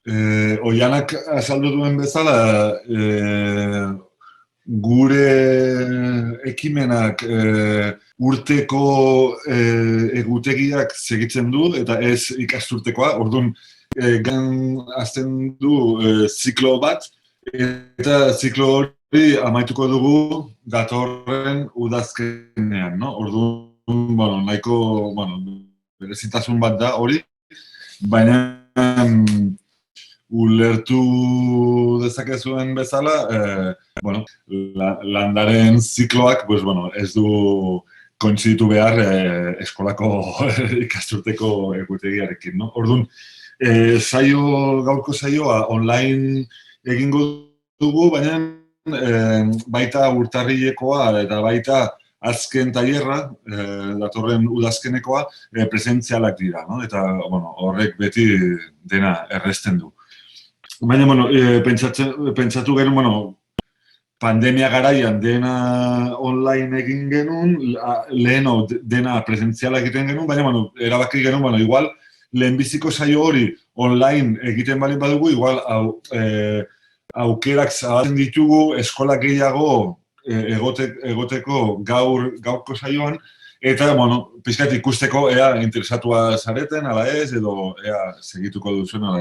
Oianak azaldu duen bezala, gure ekimenak urteko egutegiak segitzen du, eta ez ikasturtekoa, orduan azten du ziklo bat, eta ziklo hori amaituko dugu datorren udazkenean, no? Orduan, nahiko, berezitasun bat da hori, baina ulertu dezakezuen bezala, landaren zikloak, ez du kointziditu behar eskolako ikasturteko egutegiarekin, no? Orduan, gaurko saioa online egingo dugu, baina baita urtarrilekoa eta baita azken tailerra, datorren udazkenekoa, presentzialak dira, no? Eta, horrek beti dena erresten du. Baina, pentsatu genuen, pandemia garaian dena online egin genuen, leheno dena presentziala egiten genuen, baina, erabaki genuen, igual, lehenbiziko saio hori online egiten balin badugu, igual, aukerak zabaltzen ditugu eskola gehiago egoteko gaurko saioan, eta, pixkat ikusteko ea interesatua zareten, ala ez, edo ea segituko duzuen, ala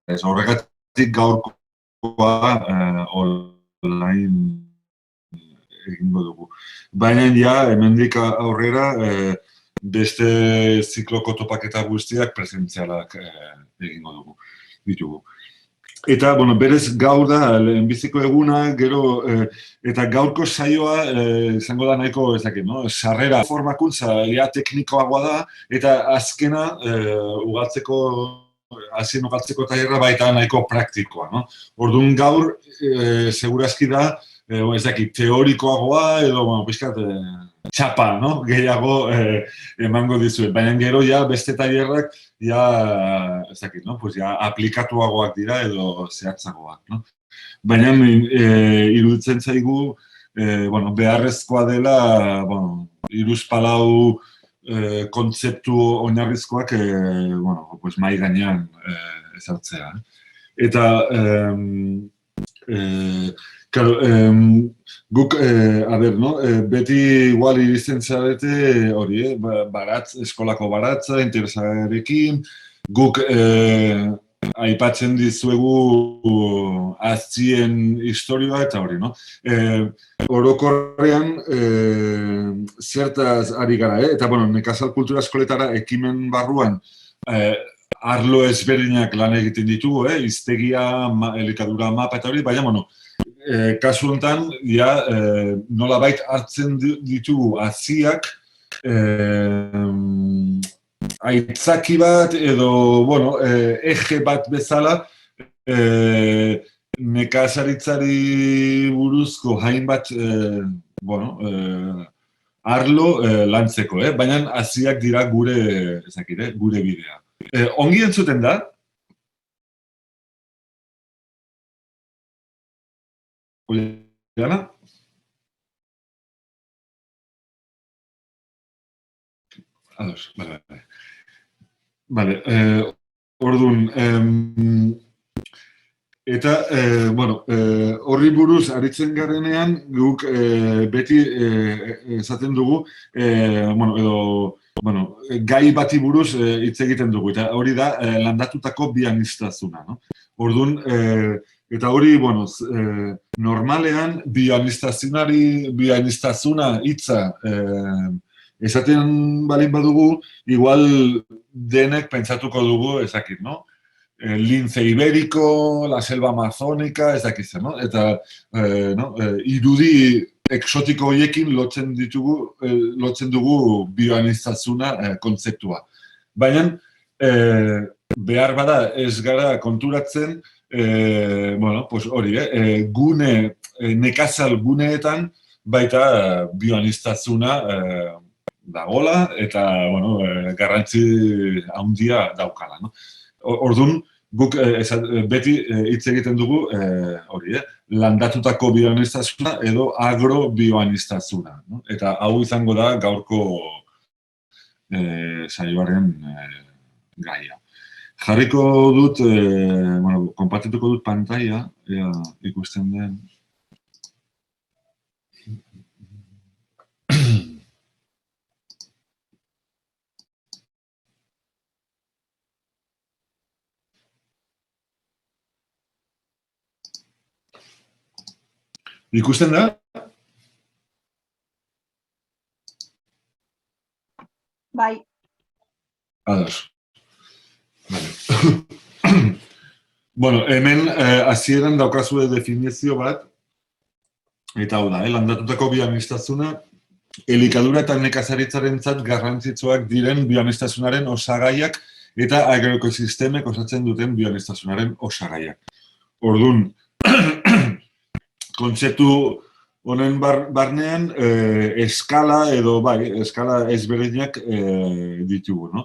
ez. Horregatik gaurkoa online egingo dugu. Baina, hemendik aurrera, beste zikloko topaketa guztiak presentzialak egingo ditugu. Eta, berez gaur da, lehenbiziko eguna, gero, eta gaurko saioa, izango da nahiko, sarrera formakuntza, teknikoagoa da, eta azkena, hasien ugaltzeko tailerra baita nahiko praktikoa, no? Orduan gaur, segurazki da, teorikoagoa, edo, pixkat, txapa, no? Gehiago emango dizuet. Baina gero, beste tailerrak, aplikatuagoak dira edo zehatzagoak, no? Baina, iruditzen zaigu, beharrezkoa dela, hiruzpalau kontzeptu oinarrizkoak, mahai gainean ezartzea. Eta, guk, beti igual iristen zarete hori, eskolako baratza, interesarekin, guk aipatzen dizuegu azien historioa eta hori, no? Orokorrean, zertaz ari gara, eta, nekazal kultura eskoletara ekimen barruan, arlo ezberdinak lan egiten ditugu, hiztegia, elikadura mapa eta hori, baina, kasu honetan, nolabait hartzen ditugu haziak, aitzaki bat edo, eje bat bezala, nekazaritzari buruzko hainbat, arlo lantzeko, baina haziak dira gure bidea. Ongi entzuten da? Oiana? Ados, bale. Orduan, eta, horri buruz aritzen garenean, guk beti esaten dugu, gai bati buruz hitz egiten dugu, eta hori da landatutako bioaniztasuna, no? Orduan, eta hori, normalean, bioaniztasuna hitza esaten balin badugu, igual denek pentsatuko dugu, ezakit, no? Lince ibérico, la selva amazónica, ezakit zen, no? Eta, irudi exotiko horiekin lotzen dugu bioaniztasuna kontzeptua. Baina, behar bada ez gara konturatzen, hori, nekazal guneetan baita bioaniztasuna dagola eta, garrantzi handia daukala, no? Orduan, guk beti hitz egiten dugu, hori, landatutako bioaniztasuna edo agrobioaniztasuna, no? Eta hau izango da gaurko saioaren gaia. Jarriko dut, konpartituko dut pantalla, ea ikusten den. Ikusten da? Bai. Ados. Vale. Bueno, hemen hasieran daukazue definizio bat, eta hau da, landatutako bioaniztasuna, elikadura eta nekazaritzarentzat garrantzitsuak diren bioaniztasunaren osagaiak eta agroekosistemek osatzen duten bioaniztasunaren osagaiak. Orduan, kontzeptu honen barnean eskala edo eskala ezberdinak ditugu, no?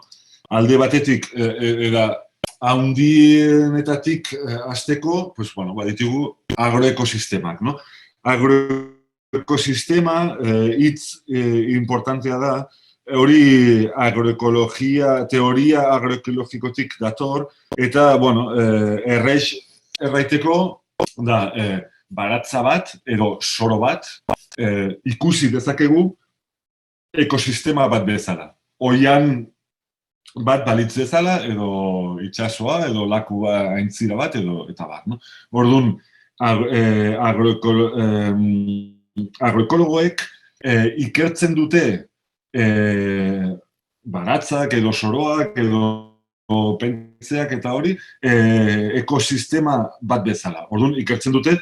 Alde batetik handienetatik hasteko, pues bueno, ditugu agroekosistemak, no? Agroekosistema hitz importantea da, hori agroekologia, teoria agroekologikotik dator, eta, bueno, erraiteko da, baratza bat edo soro bat ikusi dezakegu ekosistema bat bezala. Oian bat balitz bezala edo itsasoa edo laku aintzira bat edo eta bat, no? Orduan, agroekologoek ikertzen dute baratzak edo soroak edo pentzeak eta hori ekosistema bat bezala. Orduan, ikertzen dute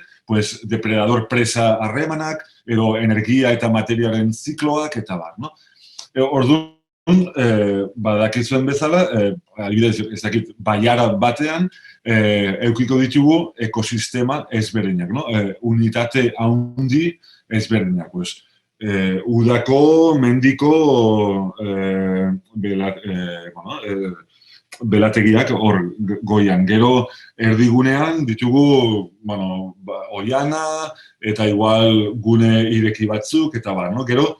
depredador-presa harremanak, edo energia eta materiaren zikloak, eta bar, no? Orduan, badakizuen bezala, adibidez, ez dakit, baiara batean, eukiko ditugu ekosistema ezberdinak, no? Unitate handi ezberdinak, udako, mendiko, belategiak hor goian. Gero erdigunean ditugu, oiana eta igual gune ireki batzuk eta bar, no? Gero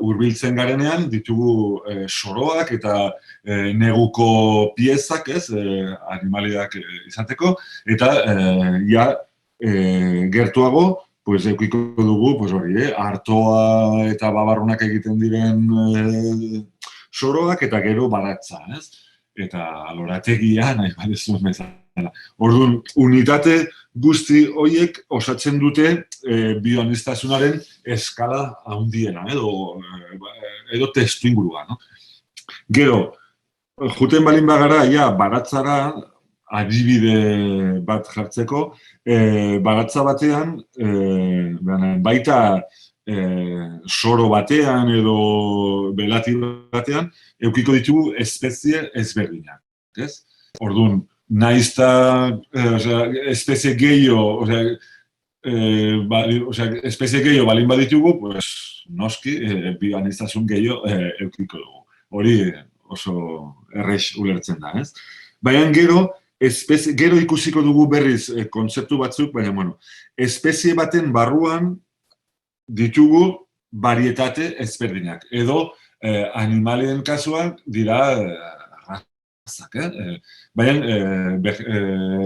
hurbiltzen garenean ditugu soroak eta neguko piezak, ez, animaliak izateko, eta gertuago eukiko dugu artoa eta babarrunak egiten diren soroak eta gero baratza, ez? Eta lorategia nahi badezuen bezala. Orduan, unitate guzti horiek osatzen dute bioaniztasunaren eskala handiena, edo testu ingurua. Gero, juten balin bagara, baratzara, adibide bat jartzeko, baratza batean, baita soro batean edo belati batean, eukiko ditugu espezie ezberdinak, ez? Orduan, naizta espezie gehiago, espezie gehiago balin baditugu, noski, bioaniztasun gehiago eukiko dugu. Hori oso errex ulertzen da, ez? Baina gero ikusiko dugu berriz kontzeptu batzuk, baina, espezie baten barruan ditugu varietate ezberdinak. Edo animalien kasuan dira razak, baina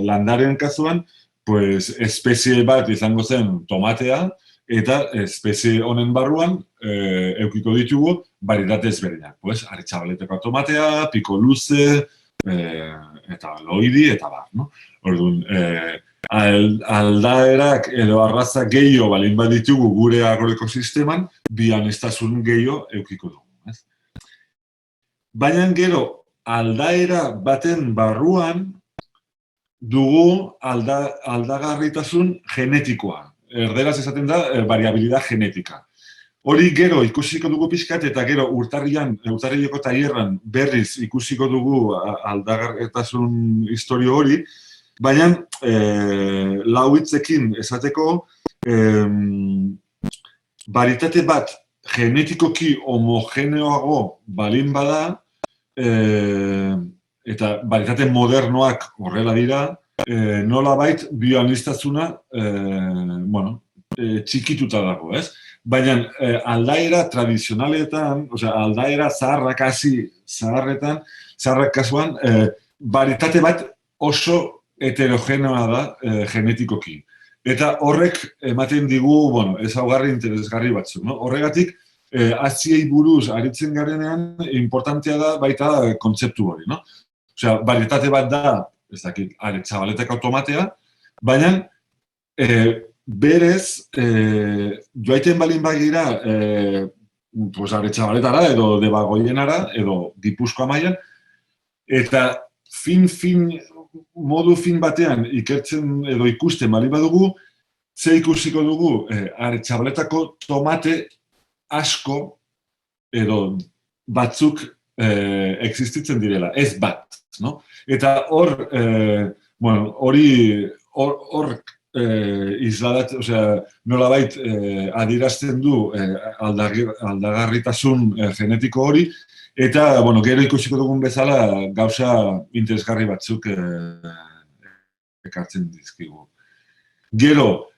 landaren kasuan espezie bat izango zen tomatea eta espezie honen barruan eukiko ditugu varietate ezberdinak. Aritzabaleteko tomatea, piko luze, eta loidi, eta bar, no? Orduan, aldaerak edo arraza gehiago balin baditugu gure agroekosisteman, bioaniztasun gehiago eukiko dugu. Baina gero, aldaera baten barruan dugu aldagarritasun genetikoa. Erderaz esaten da, variabilidad genetika. Hori gero ikusiko dugu pixkat eta gero urtarrileko tailerran berriz ikusiko dugu aldagarritasun historio hori, baina lau hitzekin esateko varietate bat genetikoki homogeneoago balin bada eta varietate modernoak horrela dira, nolabait bioaniztasuna txikituta dago, ez? Baina aldaera tradizionaletan, aldaera zaharrak hasi zaharretan, zaharrak kasuan, Barietate bat oso heterogenoa da genetikoki. Eta horrek ematen digu, ezaugarri interesgarri batzuk. Horregatik, aziei buruz aritzen garenean, importantea da baita kontzeptu hori. Osea, barietate bat da, ez dakit, aretxabaletak automatea, baina berez, joaiten balin bagira, aretxabaletara edo Debagoienara edo Gipuzkoa mailan, eta modu fin batean ikertzen edo ikusten bali badugu, ze ikusiko dugu aretxabaletako tomate asko edo batzuk existitzen direla, ez bat. Eta hor isladat, nolabait adierazten du aldagarritasun genetiko hori, eta, gero ikusiko dugun bezala gauza interesgarri batzuk ekartzen dizkigu. Gero,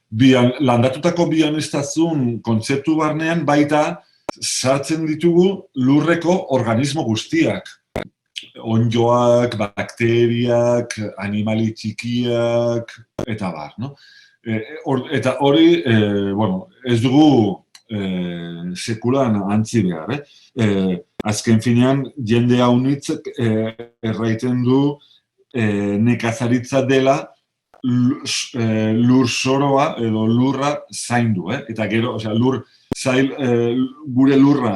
landatutako bioaniztasun kontzeptu barnean baita sartzen ditugu lurreko organismo guztiak. Onddoak, bakteriak, animali txikiak, eta bar. Eta hori, ez dugu sekulan antzi behar. Azken finean, jende haunitzek erraiten du nekazaritza dela lur soroa edo lurra zaindu. Eta gero, gure lurra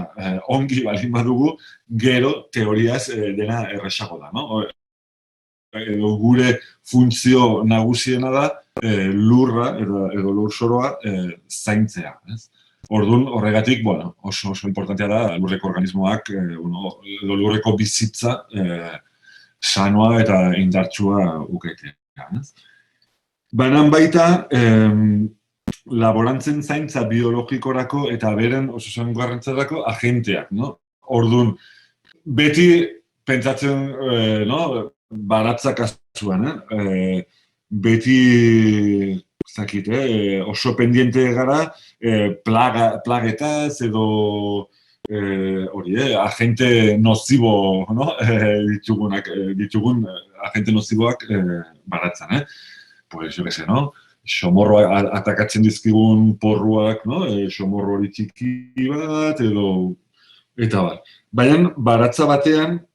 ongi balin badugu, gero teoriaz dena erresago da. Gure funtzio nagusiena da lurra edo lur soroa zaintzea. Orduan, horregatik, oso importantea da lurreko organismoak, edo lurreko bizitza sanoa eta indartsua uketea. Baina baita, laborantzen zaintza biologikorako eta beren osasun garrantzarako agenteak. Orduan, beti pentsatzen baratza kasuan, beti oso pendiente gara plagetaz edo agente nozibo ditugun agente noziboak baratzen. Pues, jo que sé, xomorroa atakatzen dizkigun porruak, xomorro hori txiki bat, edo... Eta bat. Baina, baratza batean,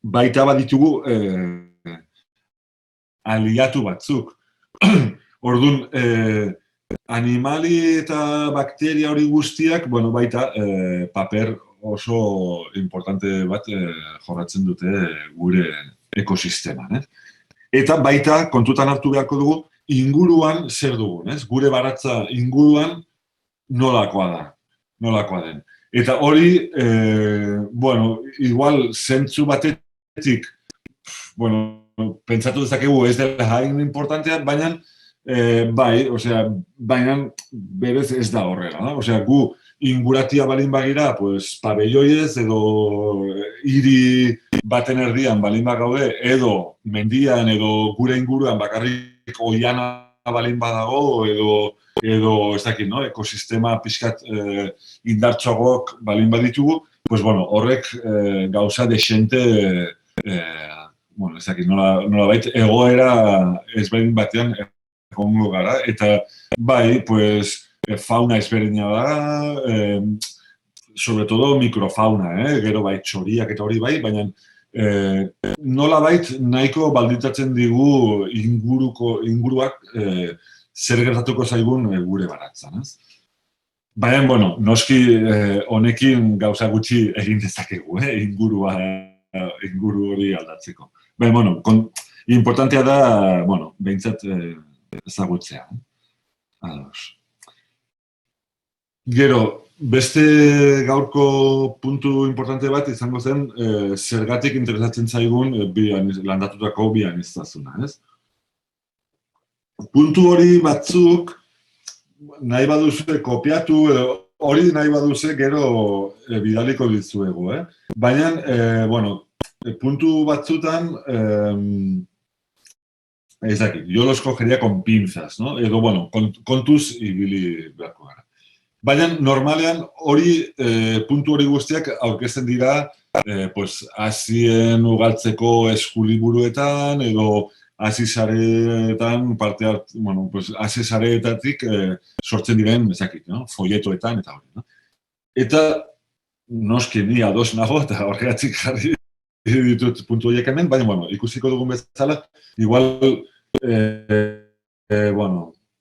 baita bat ditugu aliatu batzuk. Orduan, animali eta bakteria hori guztiak, baita paper oso importante bat jorratzen dute gure ekosisteman. Eta baita, kontutan hartu beharko dugu, inguruan zer dugun, gure baratza inguruan nolakoa den. Eta hori, igual, zentzu batetik, pentsatu dezakegu ez dela hain importantea, baina, baina berez ez da horrela. Gu inguratia balin bagira, pabelloiez edo hiri baten erdian balin bagaude, edo mendian edo gure inguruan bakarrik oiana balin badago, edo ez dakit, ekosistema pixkat indartsuagoak balin baditugu, horrek gauza desente, ez dakit, nolabait egoera ezberdin batean egongo gara, eta bai, fauna ezberdina da, sobre todo mikrofauna, gero bai txoriak eta hori bai, baina nolabait nahiko baldintzatzen digu inguruak zer gertatuko zaigun gure baratzan. Baina, noski honekin gauza gutxi egin dezakegu, inguru hori aldatzeko. Baina, importantea da, behintzat ezagutzea. Gero, beste gaurko puntu importante bat izango zen zergatik interesatzen zaigun landatutako bioaniztasuna. Puntu hori batzuk nahi baduzu kopiatu, hori nahi baduzu gero bidaliko dizuegu. Baina, puntu batzutan, ez dakit, yo los cogería con pinzas, edo, kontuz ibili beharko gara. Baina normalean hori, puntu hori guztiak aurkezten dira hazien ugaltzeko eskuliburuetan edo hasi sareetan parte hartu, hasi sareetatik sortzen diren, ezakit, folletoetan eta hori, no? Eta noski ni ados nago eta horregatik jarri ditut puntu horiek hemen, baina, ikusiko dugun bezala, igual,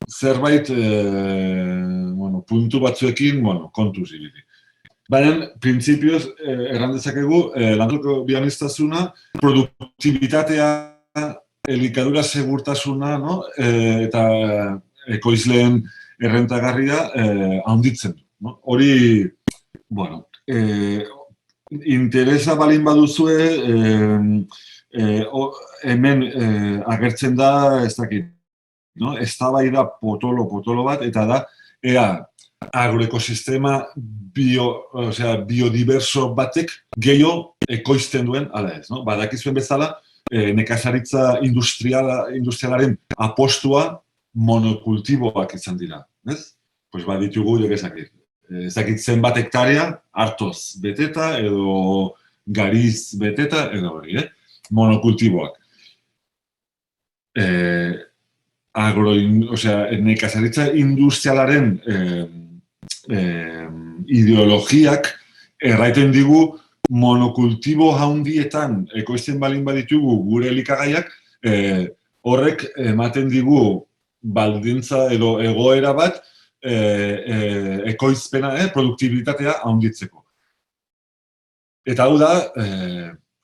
zerbait, puntu batzuekin, kontuz ibili. Baina, printzipioz, erran dezakegu, lantzoko bioaniztasuna, produktibitatea, elikadura segurtasuna, eta ekoizleen errentagarria handitzen du. Hori, interesa balin baduzue, hemen agertzen da, ez dakit, eztabaida potolo bat, eta da, ea, agroekosistema biodiverso batek gehiago ekoizten duen, ala ez, badakizuen bezala, nekazaritza industrialaren apostua monokultiboak izan dira, ez? Pues baditugu, ezakit zenbat hektarea, hartoz beteta, edo gariz beteta, edo hori, monokultiboak. Nekazaritza industrialaren ideologiak erraiten digu monokultibo handietan ekoizten balin baditugu gure elikagaiak, horrek ematen digu baldintza edo egoera bat ekoizpena, produktibitatea handitzeko. Eta hau da,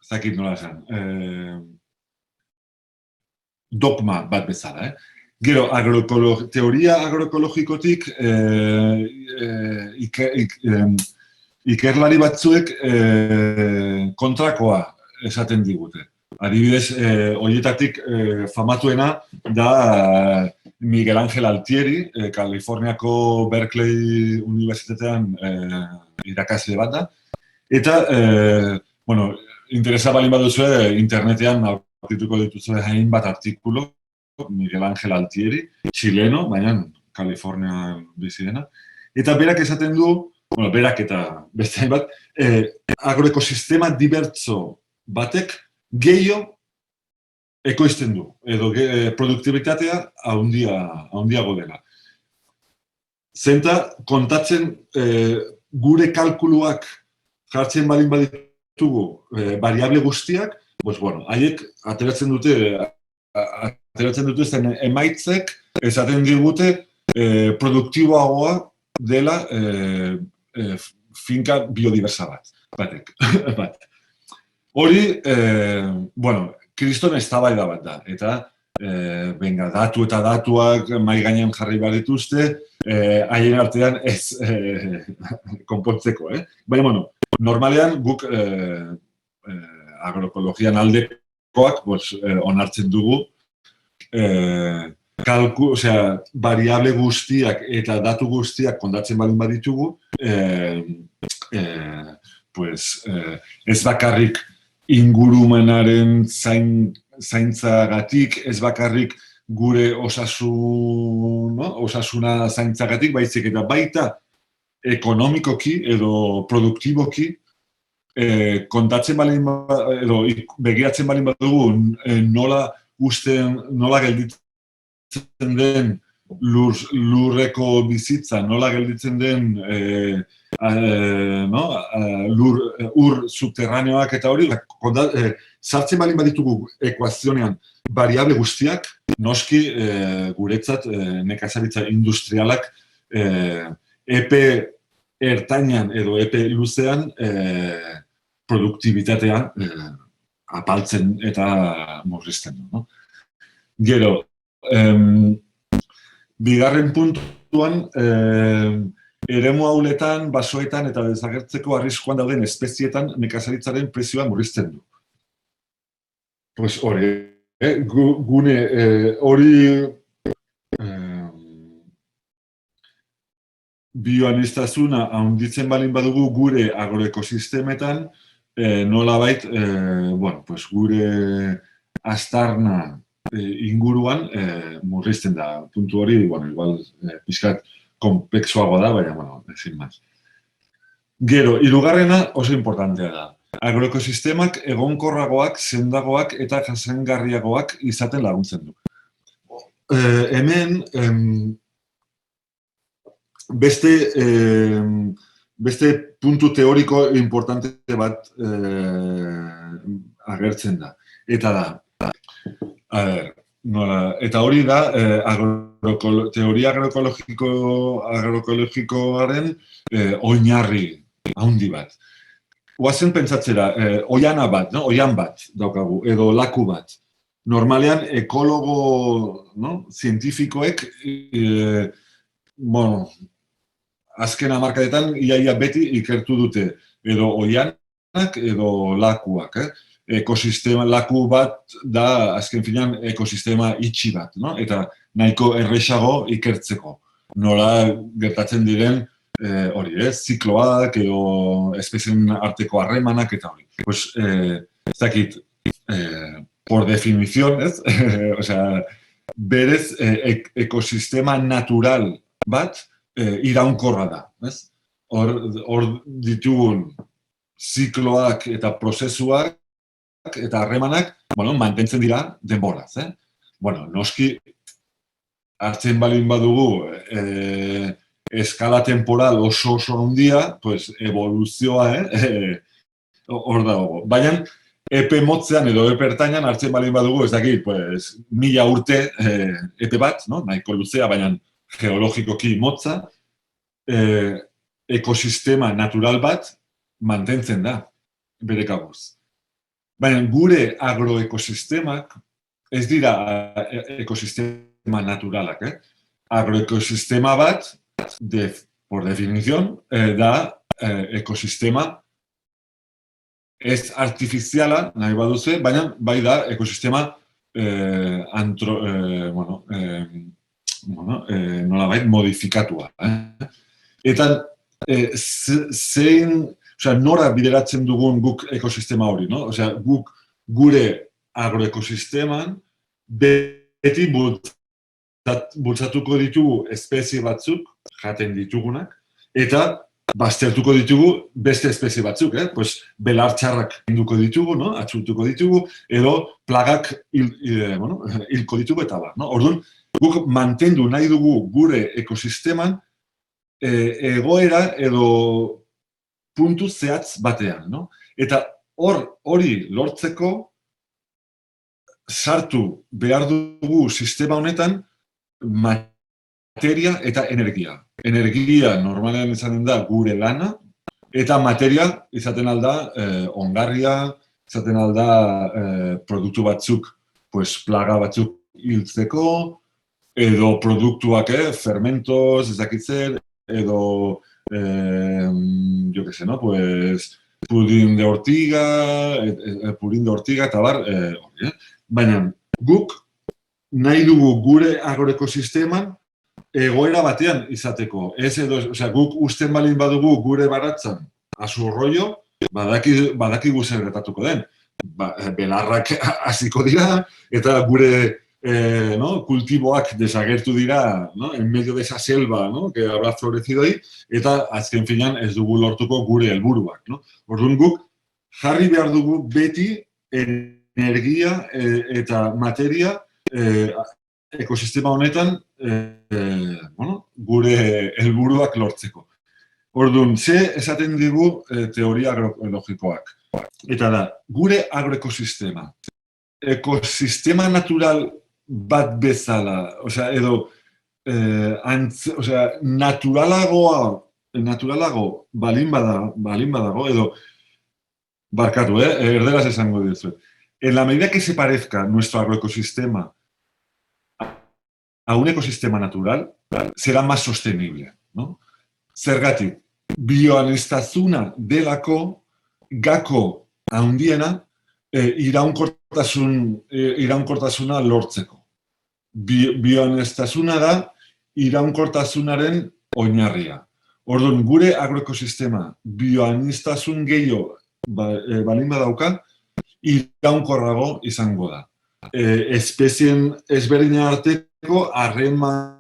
zakit nola esan, dogma bat bezala, Gero, teoria agroekologikotik ikerlari batzuek kontrakoa esaten digute. Adibidez, horietatik famatuena da Miguel Ángel Altieri, Kaliforniako Berkeley Unibertsitatean irakasle bat da. Eta, interesa balin baduzue, internetean aurkituko dituzue hainbat artikulu, Miguel Ángel Altieri, chileno, baina Kalifornian bizi dena. Eta berak esaten du, berak eta beste hainbat, agroekosistema dibertso batek gehiago ekoizten du, edo produktibitatea handiago dela. Zenta, kontatzen gure kalkuluak jartzen balin baditugu variable guztiak, haiek ateratzen duten emaitzek esaten digute produktiboagoa dela finka biodiversa batek. Hori, kriston eztabaida bat da, eta datu eta datuak mahai gainean jarri behar dituzte, haien artean ez konpontzeko. Baina, normalean guk agroekologian aldekoak onartzen dugu, variable guztiak eta datu guztiak kontatzen balin baditugu, ez bakarrik ingurumenaren zaintzagatik, ez bakarrik gure osasuna zaintzagatik, baizik eta baita ekonomikoki edo produktiboki kontatzen balin edo begiratzen balin badugu nola gelditzen den lurreko bizitza, nola gelditzen den ur subterraneoak eta hori, sartzen balin baditugu ekuazionean variable guztiak, noski guretzat nekazaritza industrialak epe ertainan edo epe luzean produktibitatea apaltzen eta murrizten du. Gero, bigarren puntuan, eremu hauletan, basoetan eta desagertzeko arriskuan dauden espezietan nekazaritzaren prezioa murrizten du. Hori, hori bioaniztasuna handitzen balin badugu gure agroekosistemetan, nolabait, gure aztarna inguruan murrizten da. Puntu hori, igual, pixkat komplexuago da, baina, bueno, ezin maz. Gero, hirugarrena oso importantea da. Agroekosistemak egonkorragoak, sendagoak eta jasangarriagoak izaten laguntzen du. Hemen, beste puntu teoriko importante bat agertzen da. Eta da, eta hori da teoria agroekologikoaren oinarri handi bat. Oazen pentsatzera, oian bat daukagu, edo laku bat. Normalean, ekologo zientifikoek, azken hamarkadetan iaia beti ikertu dute, edo oianak edo lakuak. Ekosistema, laku bat da, azken finean, ekosistema itxi bat, eta nahiko erresago ikertzeko. Nola gertatzen diren, zikloak edo espezien arteko harremanak eta hori. Pues, ez dakit, por definición, ez? Osea, berez, ekosistema natural bat iraunkorra da, ez? Hor ditugun zikloak eta prozesuak eta harremanak, mantentzen dira denboraz, noski, hartzen balin badugu, eskala temporal oso handia, pues, evoluzioa, hor dago. Baina, epe motzean edo epe ertainan hartzen balin badugu, ez dakit, pues, 1000 urte epe bat, nahiko luzea, baina geologikoki motza, ekosistema natural bat mantentzen da, bere kabuz. Baina gure agroekosistemak ez dira ekosistema naturalak, Agroekosistema bat, por definición, da ekosistema ez artifiziala, nahi baduze, baina bai da ekosistema nolabait modifikatua. Eta nora bideratzen dugun guk ekosistema hori, guk gure agroekosisteman beti bultzatuko ditugu espezie batzuk, jaten ditugunak, eta baztertuko ditugu beste espezie batzuk, belar txarrak induko ditugu, atxultuko ditugu, edo plagak hilko ditugu eta bar. Orduan, guk mantendu nahi dugu gure ekosisteman egoera edo puntu zehatz batean. Eta hori lortzeko sartu behar dugu sistema honetan materia eta energia. Energia normalean izaten da gure lana, eta materia izaten alda ongarria, izaten alda produktu batzuk, plaga batzuk hiltzeko, edo produktuak, fermentos, ezakitzer, edo, jo que se, pudin de ortiga, eta bar, baina guk nahi dugu gure agroekosisteman egoera batean izateko. Guk usten balin badugu gure baratzan azurroio, badakigu zer gertatuko den. Belarrak hasiko dira, eta gure kultiboak desagertu dira en medio de esa selva que habrá florecido ahí, eta azken finean ez dugu lortuko gure helburuak. Orduan guk jarri behar dugu beti energia eta materia ekosistema honetan gure helburuak lortzeko. Orduan, ze esaten digu teoria agroekologikoak. Eta da, gure agroekosistema, ekosistema natural bat bezala, edo naturalago balin badago, edo barkatu, erderaz esango dizuet. En la medida que se parezca nuestro agroecosistema a un ecosistema natural, será más sostenible. Zergatik, bioaniztasuna delako gako handiena iraunkortasuna lortzeko. Bioaniztasuna da iraunkortasunaren oinarria. Orduan, gure agroekosistema bioaniztasun gehiago balin badauka, iraunkorrago izango da. Espezien ezberdinen arteko harreman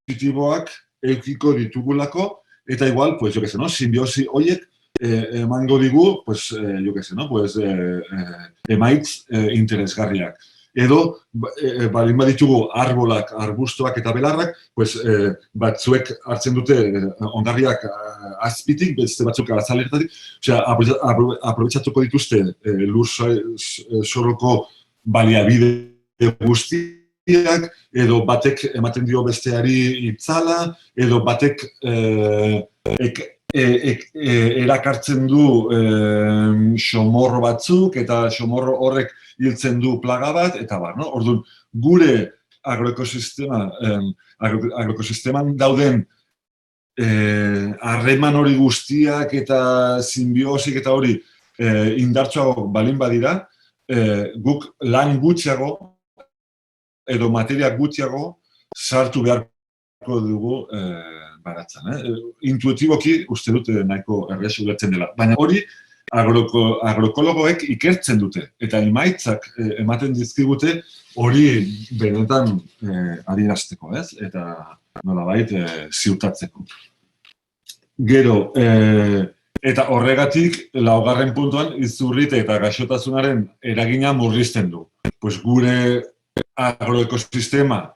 positiboak eukiko ditugulako, eta igual, pues, simbiosi horiek emango digu, pues, emaitz interesgarriak. Edo, balin baditugu arbolak, arbustoak eta belarrak, pues, batzuek hartzen dute ongarriak azpitik, beste batzuk azalertatik, osea, aprobetxatuko dituzte lur soroko baliabide guztiak, edo batek ematen dio besteari itzala, edo batek erakartzen du xomorro batzuk, eta xomorro horrek hiltzen du plaga bat, eta bar, no? Orduan, gure agroekosisteman dauden harreman hori guztiak eta simbiosik eta hori indartsuago balin badira, guk lan gutxiago edo materia gutxiago sartu beharko dugu baratzen. Intuitiboki uste dut nahiko errezu ulertzen dela. Baina hori agroekologoek ikertzen dute eta emaitzak ematen dizkigute hori benetan adierazteko, ez? Eta nolabait ziurtatzeko. Gero, eta horregatik, laugarren puntuan, izurrite eta gaixotasunaren eragina murrizten du. Pues gure agroekosistema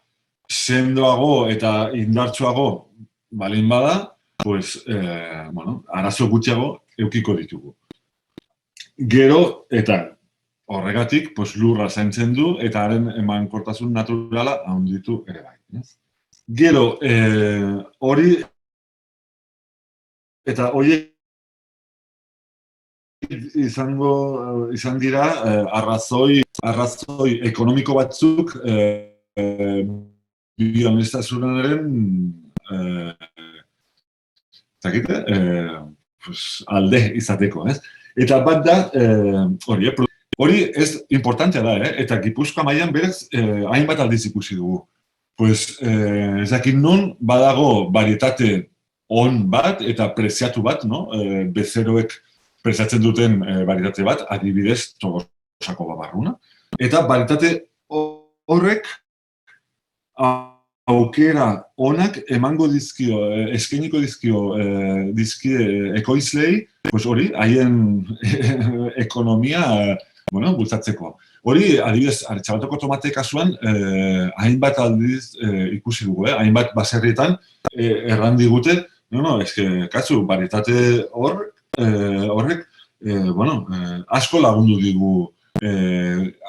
sendoago eta indartsuago balin bada, pues, arazo gutxiago eukiko ditugu. Gero, eta horregatik, pues, lurra zaintzen du eta haren emankortasun naturala handitu ere bai. Gero, hori eta horiek izan dira arrazoi ekonomiko batzuk bioaniztasunaren alde izateko, ez? Eta bat da, hori ez importantea da, eta Gipuzkoa mailan berez hainbat aldiz ikusi dugu. Pues, ez dakit nun badago varietate on bat eta preziatu bat, no? Bezeroek preziatzen duten varietate bat, adibidez, Tolosako babarruna. Eta varietate horrek aukera onak emango dizkio, eskainiko dizkie ekoizlei, pues hori, haien ekonomia, bultzatzeko. Hori, adibidez, Aretxabatoko tomate kasuan, hainbat aldiz ikusi dugu, hainbat baserrietan erran digute, katzu, varietate horrek, asko lagundu digu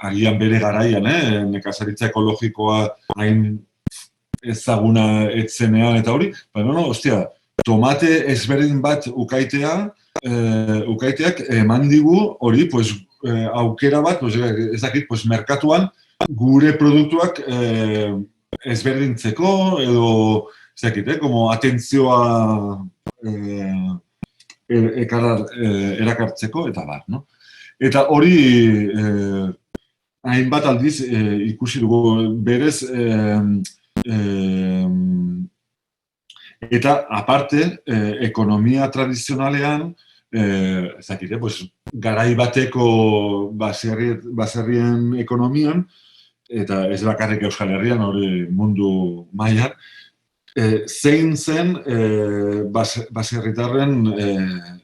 agian bere garaian, nekazaritza ekologikoa hain ezaguna etzenean eta hori, ostia, tomate ezberdin bat ukaiteak eman digu hori, pues, aukera bat, ez dakit, pues, merkatuan gure produktuak ezberdintzeko edo, ez dakit, como atentzioa erakartzeko eta bar, no? Eta hori hainbat aldiz ikusi dugu berez eta aparte ekonomia tradizionalean garai bateko baserrien ekonomian eta ez bakarrik Euskal Herrian, hori mundu mailan, zein zen baserritarren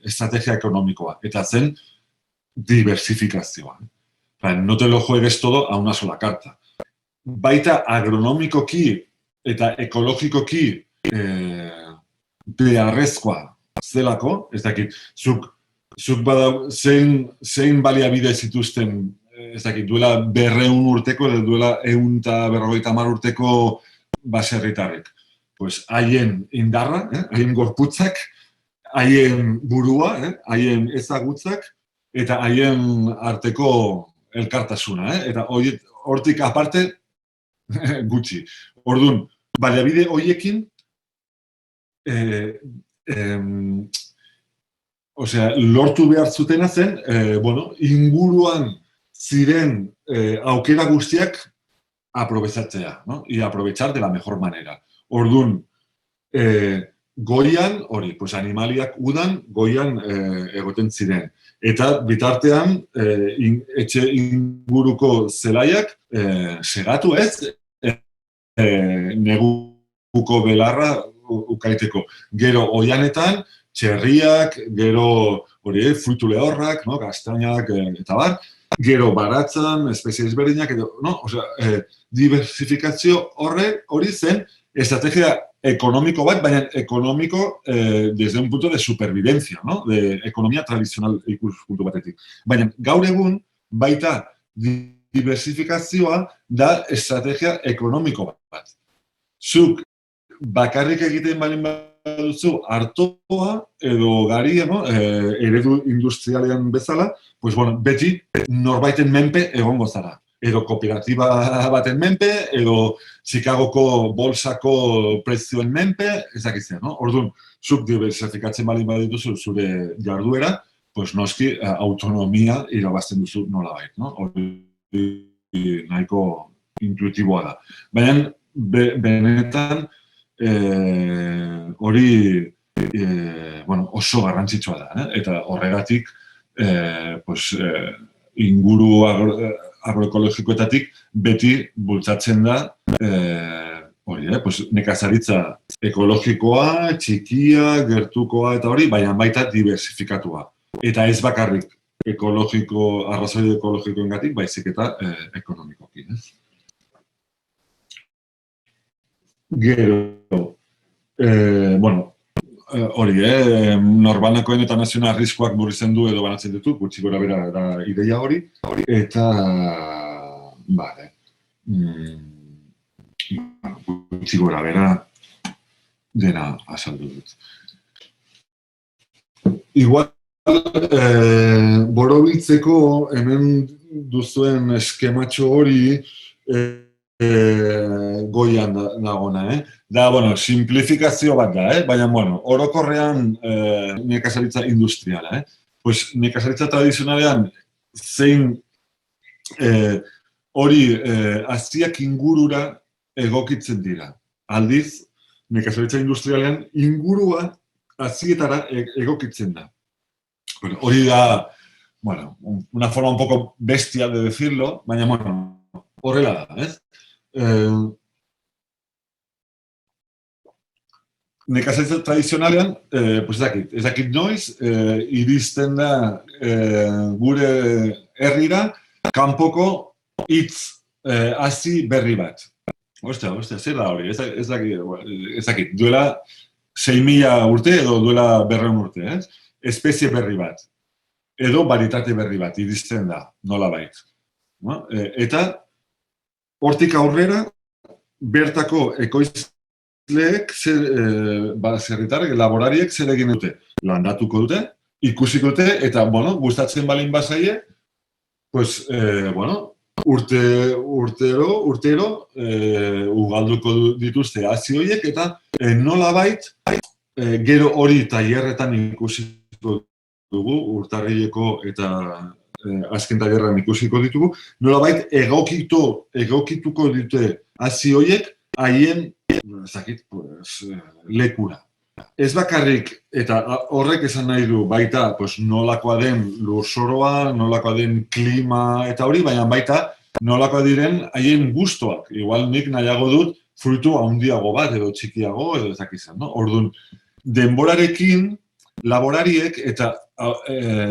estrategia ekonomikoa eta zen diversifikazioa. No te lo juegues todo a una sola carta. Baita agronomikoki eta ekologikoki beharrezkoa zelako, ez dakit, zuk zein baliabide zituzten, ez dakit, duela 200 urteko, edo duela 150 urteko baserritarrek. Pues haien indarra, haien gorputzak, haien burua, haien ezagutzak, eta haien arteko elkartasuna, eta hortik aparte gutxi. Orduan, baliabide horiekin, lortu behar zutena zen, inguruan ziren aukera guztiak aprobechatzea, y aprovechar de la mejor manera. Orduan, goian, hori, animaliak udan, goian egoten ziren. Eta bitartean, etxe inguruko zelaiak segatu ez, negu neguko belarra ukaiteko. Gero oianetan, txerriak, gero fruitu lehorrak, gaztainak eta bar, gero baratzan, espezie ezberdinak, diversifikazio hori zen estrategia ekonomiko bat, baina ekonomiko desde un punto de supervivencia, de ekonomia tradizional ikuspuntu batetik. Baina gaur egun baita diversifikazioa da estrategia ekonomiko bat. Zuk bakarrik egiten balin baduzu artoa edo garia, eredu industrialean bezala, beti norbaiten menpe egongo zara. Edo kooperatiba baten menpe, edo Chicagoko bolsako prezioen menpe, ezakitzen, no? Orduan, zuk diversifikatzen balin badituzu zure jarduera, noski autonomia irabazten duzu nolabait, no? Hori nahiko intuitiboa da. Baina, benetan, hori oso garrantzitsua da, eta horregatik inguru agroekologikoetatik beti bultzatzen da nekazaritza ekologikoa, txikia, gertukoa eta hori, baina baita diversifikatua. Eta ez bakarrik arrazoi ekologikoengatik, baizik eta ekonomikoki. Gero, hori, norbanakoen eta nazional arriskuak murrizten du edo banatzen ditu, gutxi gora bera da ideia hori, eta, gutxi gora bera dena azaldu dut. Igual, borobiltzeko hemen duzuen eskematxo hori goian dagona, Da, simplifikazio bat da, baina, orokorrean nekazaritza industriala, nekazaritza tradizionalean zein hori haziak ingurura egokitzen dira. Aldiz, nekazaritza industrialean ingurua hazietara egokitzen da. Hori da, una forma un poco bestia de decirlo, baina, horrela da, ez? Nekazaritza tradizionalean, ez dakit noiz, iristen da gure herrira kanpoko hitz hazi berri bat. Ostia, zer da hori? Ez dakit, duela 6.000 urte edo duela 200 urte, ez? Espezie berri bat. Edo varietate berri bat, iristen da, nolabait. Eta hortik aurrera, bertako ekoizleek, zerritarrek, laborariek zer egin dute. Landatuko dute, ikusiko dute, eta, gustatzen balin bazaie, urtero, ugalduko dituzte hazi horiek, eta nolabait, gero hori tailerretan ikusiko dugu, urtarrileko eta azken tailerran ikusiko ditugu, nolabait egokituko dute hazi horiek haien lekura. Ez bakarrik, eta horrek esan nahi du baita nolakoa den lurzoroa, nolakoa den klima eta hori, baina baita nolakoa diren haien gustoak. Igual nik nahiago dut fruitu handiago bat edo txikiago edo ezakizan. Orduan, denborarekin laborariek eta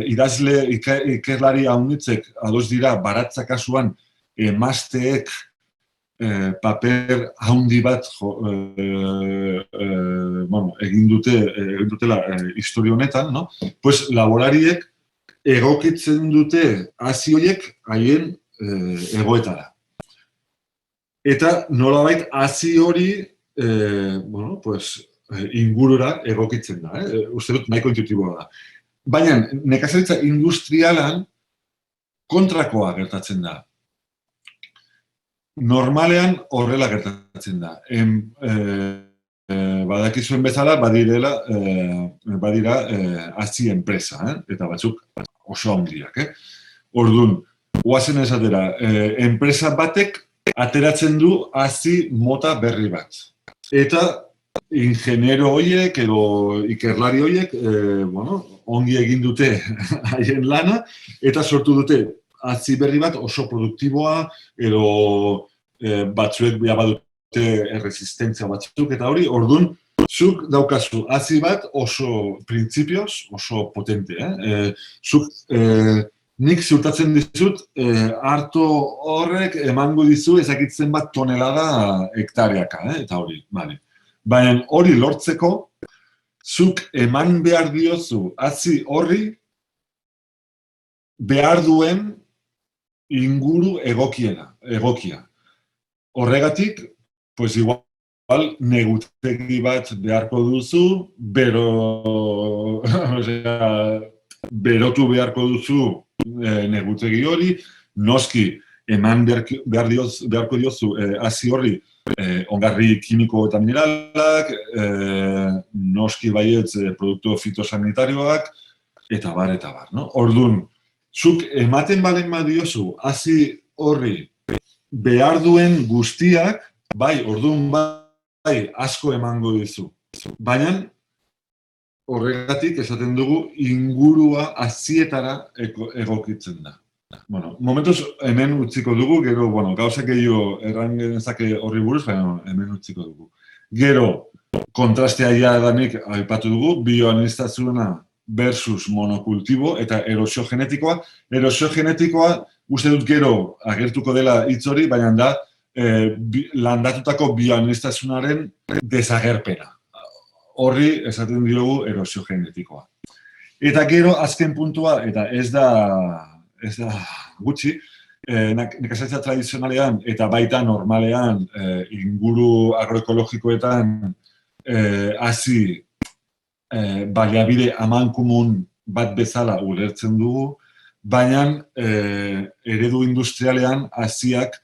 idazle ikerlari haunitzek ados dira baratza kasuan emazteek paper haundi bat egin dutela historia honetan, laborariek egokitzen dute hazi horiek haien egoetara. Eta nolabait hazi hori ingurura egokitzen da. Uste dut nahiko intuitiboa da. Baina, nekazaritza industrialan kontrakoa gertatzen da. Normalean horrela gertatzen da. Badakizuen bezala badira hazi enpresa, eta batzuk oso handiak. Orduan, oazen esatera, enpresa batek ateratzen du hazi mota berri bat. Eta ingeniero horiek edo ikerlari horiek ongi egin dute haien lana eta sortu dute hazi berri bat oso produktiboa edo batzuek badute erresistentzia batzuk eta hori, orduan, zuk daukazu hazi bat oso printzipioz, oso potente. Zuk nik ziurtatzen dizut, harto horrek emango dizu ezakitzen bat tonelada hektareaka, eta hori, bale. Baina hori lortzeko, zuk eman behar diozu hazi horri behar duen inguru egokia. Horregatik, pues igual negutegi bat beharko duzu, berotu beharko duzu negutegi hori, noski eman beharko diozu hazi horri ongarri kimiko eta mineralak, noski baietz produktu fitosanitarioak, eta bar, no? Orduan, zuk ematen balen badiozu hazi horri behar duen guztiak, bai, orduan bai, asko emango dizu. Baina, horregatik esaten dugu ingurua hazietara egokitzen da. Bueno, momentuz hemen utziko dugu, gero, bueno, gauzak gehiago erran genezake horri buruz, baina hemen utziko dugu. Gero, kontrastea danik aipatu dugu, bioaniztazuena versus monokultibo eta erosio genetikoa. Erosio genetikoa, uste dut gero agertuko dela hitz hori, baina da landatutako bioaniztazunaren desagerpena. Horri esaten diogu erosio genetikoa. Eta gero azken puntua, eta ez da gutxi, nekazaritza tradizionalean eta baita normalean inguru agroekologikoetan hazi baliabide amankomun bat bezala ulertzen dugu, baina eredu industrialean haziak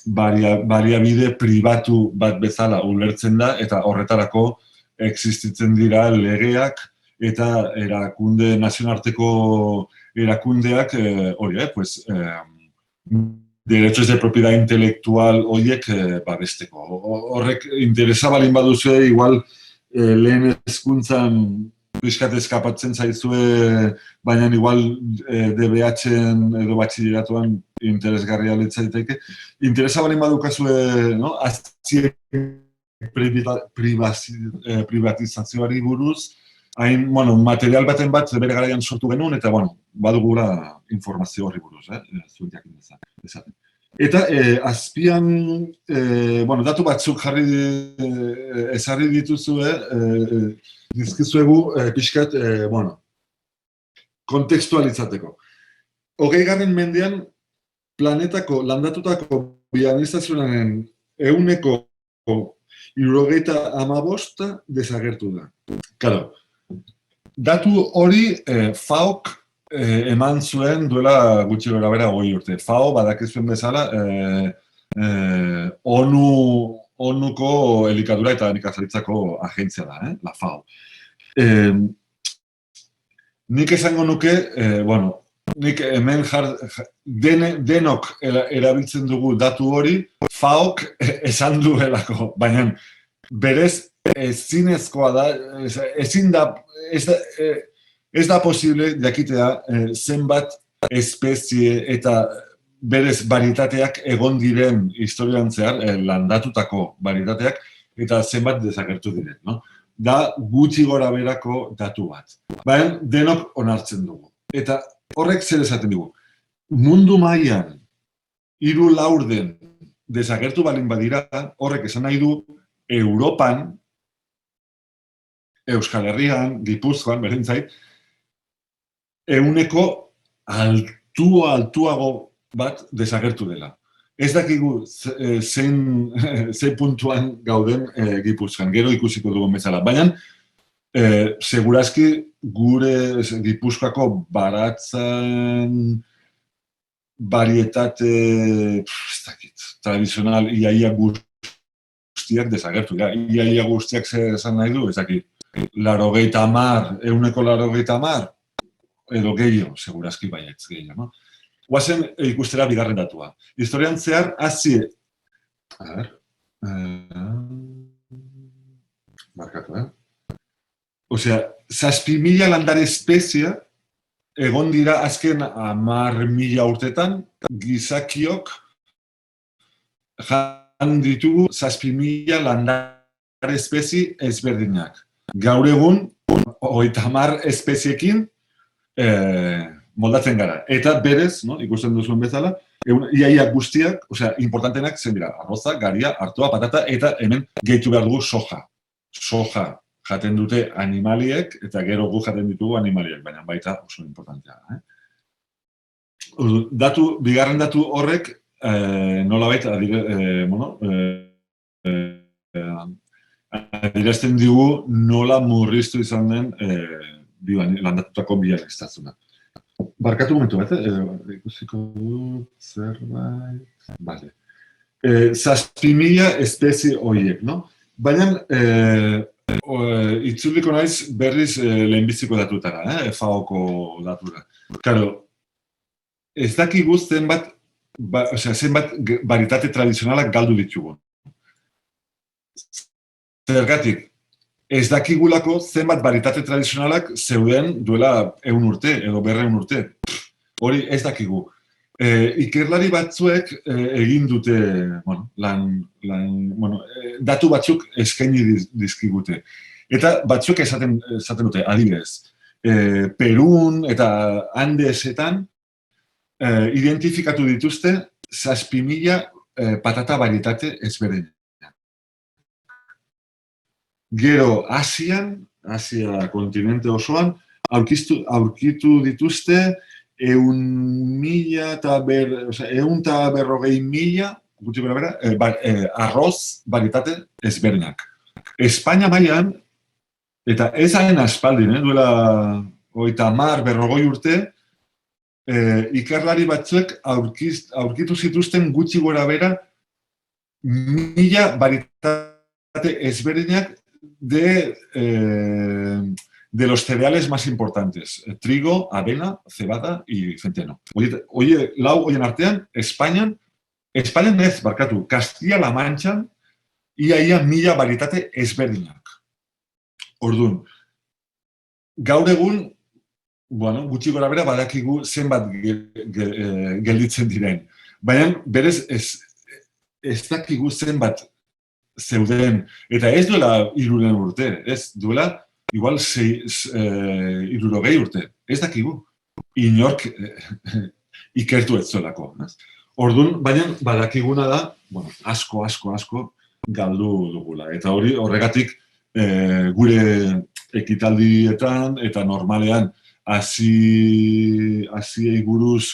baliabide pribatu bat bezala ulertzen da, eta horretarako existitzen dira legeak eta erakunde nazionarteko erakundeak derechos de propiedad intelectual horiek babesteko. Horrek interesa balin baduzue, igual lehen hezkuntzan pixkat eskapatzen zaizue, baina igual DBH-en edo batxilleratuan interesgarria litzaiteke. Interesa balin badukazue, no? Azien privatizazioari buruz, hain, bueno, material baten bat bere garaian sortu genuen, eta, bueno, badugula informazio horri buruz, zuen jakin dezaten. Eta azpian, bueno, datu batzuk ezarri dituzue, dizkizuegu pixkat, bueno, kontekstualitzateko. 20. mendean, planetako landatutako bioaniztazionaren 75% desagertu da. Claro, datu hori FAOk eman zuen duela gutxi gorabehera 20 urte. FAO badakizuen bezala ONUko elikadura eta nekazaritzako agentzia da, la FAO. Nik esango nuke, bueno, nik hemen denok erabiltzen dugu datu hori, FAOk esan duelako, baina berez ezinezkoa da, ez da posible jakitea zenbat espezie eta berez varietateak egon diren historian zehar, landatutako varietateak, eta zenbat desagertu diren, no? Da gutxi gora berako datu bat. Baina denok onartzen dugu. Eta horrek zer esaten dugu. Mundu mailan 3 laurden desagertu balin badira, horrek esan nahi du Europan, Euskal Herrian, Gipuzkoan, berentzait, 100 altuago bat desagertu dela. Ez dakigu zein puntuan gauden Gipuzkoan, gero ikusiko dugun bezala. Baina, segurazki gure Gipuzkoako baratzen varietate, tradizional, iaia guztiak desagertu. Iaia guztiak esan nahi du, ez dakit. 80, 180, edo gehiago, segurazki baietz gehiago, no? Guazen ikustera bigarren datua. Historian zehar, hazi... A ver... Markatu, Osea, 7.000 landare espezia egon dira azken 10.000 urtetan gizakiok jan ditugu 7.000 landare espezie ezberdinak. Gaur egun, 30 espeziekin moldatzen gara. Eta berez, ikusten duzuen bezala, iaia guztiak, importantenak zen dira, arroza, garia, artoa, patata, eta hemen gehitu behar dugu soja. Soja jaten dute animaliek, eta gero gu jaten ditugu animaliek, baina baita oso importantea. Bigarren datu horrek, nolabait, adierazten digu nola murriztu izan den landatutako biodibertsitatea. Barkatu momentu bat, ikusiko dut, zerbait... Bale. 7.000 espezie horiek, no? Baina, itzuliko naiz berriz lehenbiziko datutara, FAO-ko datura. Karo, ez dakigu zenbat baritate tradizionalak galdu ditugu. Zergatik, ez dakigulako zenbat baritate tradizionalak zeuden duela 100 urte edo 200 urte. Hori ez dakigu. Ikerlari batzuek egin dute, datu batzuk eskaini dizkigute. Eta batzuk esaten dute, adibidez, Perun eta Andesetan identifikatu dituzte 7.000 patata baritate ezberdinak. Gero Asia kontinente osoan, aurkitu dituzte 150.000 gutxi bera, arroz baritate ezberdinak. Espainia mailan, eta ez hain aspaldin, duela 30-40 urte, ikerlari batzuek aurkitu zituzten gutxi gora bera 1.000 baritate ezberdinak de los cereales más importantes. Trigo, avena, cebada y centeno. Horien artean, Espainian ez, barkatu, Castilla-La Manchan, ia 1.000 baritate ezberdinak. Orduan, gaur egun, gutxi gora bera badakigu zenbat gelditzen diren. Baina, berez, ez dakigu zenbat zeuden, eta ez duela 300 urte, ez duela igual 60 urte, ez dakigu. Inork ikertu ez zuelako. Orduan, baina badakiguna da, asko galdu dugula. Eta horregatik gure ekitaldietan eta normalean hasiei buruz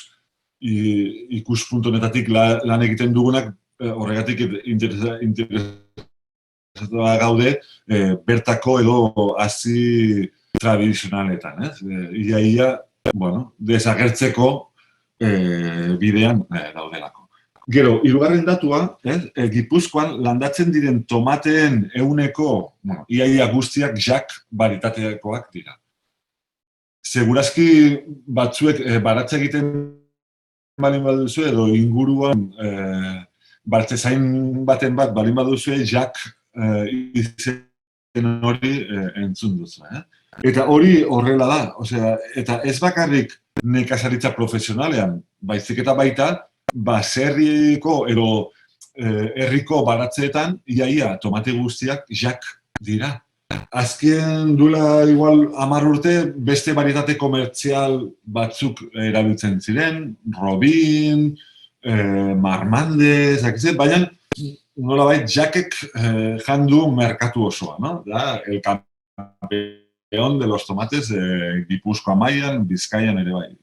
ikuspuntonetatik lan egiten dugunak horregatik interesatua gaude bertako edo hasi tradizionaletan. Ia, desagertzeko bidean daudelako. Gero, 3. datua, Gipuzkoan landatzen diren tomateen ehuneko, ia guztiak jak baritatekoak dira. Segurazki batzuek baratza egiten balin baduzu edo inguruan bartzezain baten bat balin baduzu jak izen hori entzun duzu. Eta hori horrela da, eta ez bakarrik nekazaritza profesionalean, baizik eta baita, baserriko edo herriko baratzeetan, ia tomate guztiak jak dira. Azken duela igual 10 urte beste varietate komertzial batzuk erabiltzen ziren, Robin, Marmande, baina nolabait jakek jandu merkatu osoa, da el campeón de los tomates Gipuzkoa mailan, Bizkaian ere bai.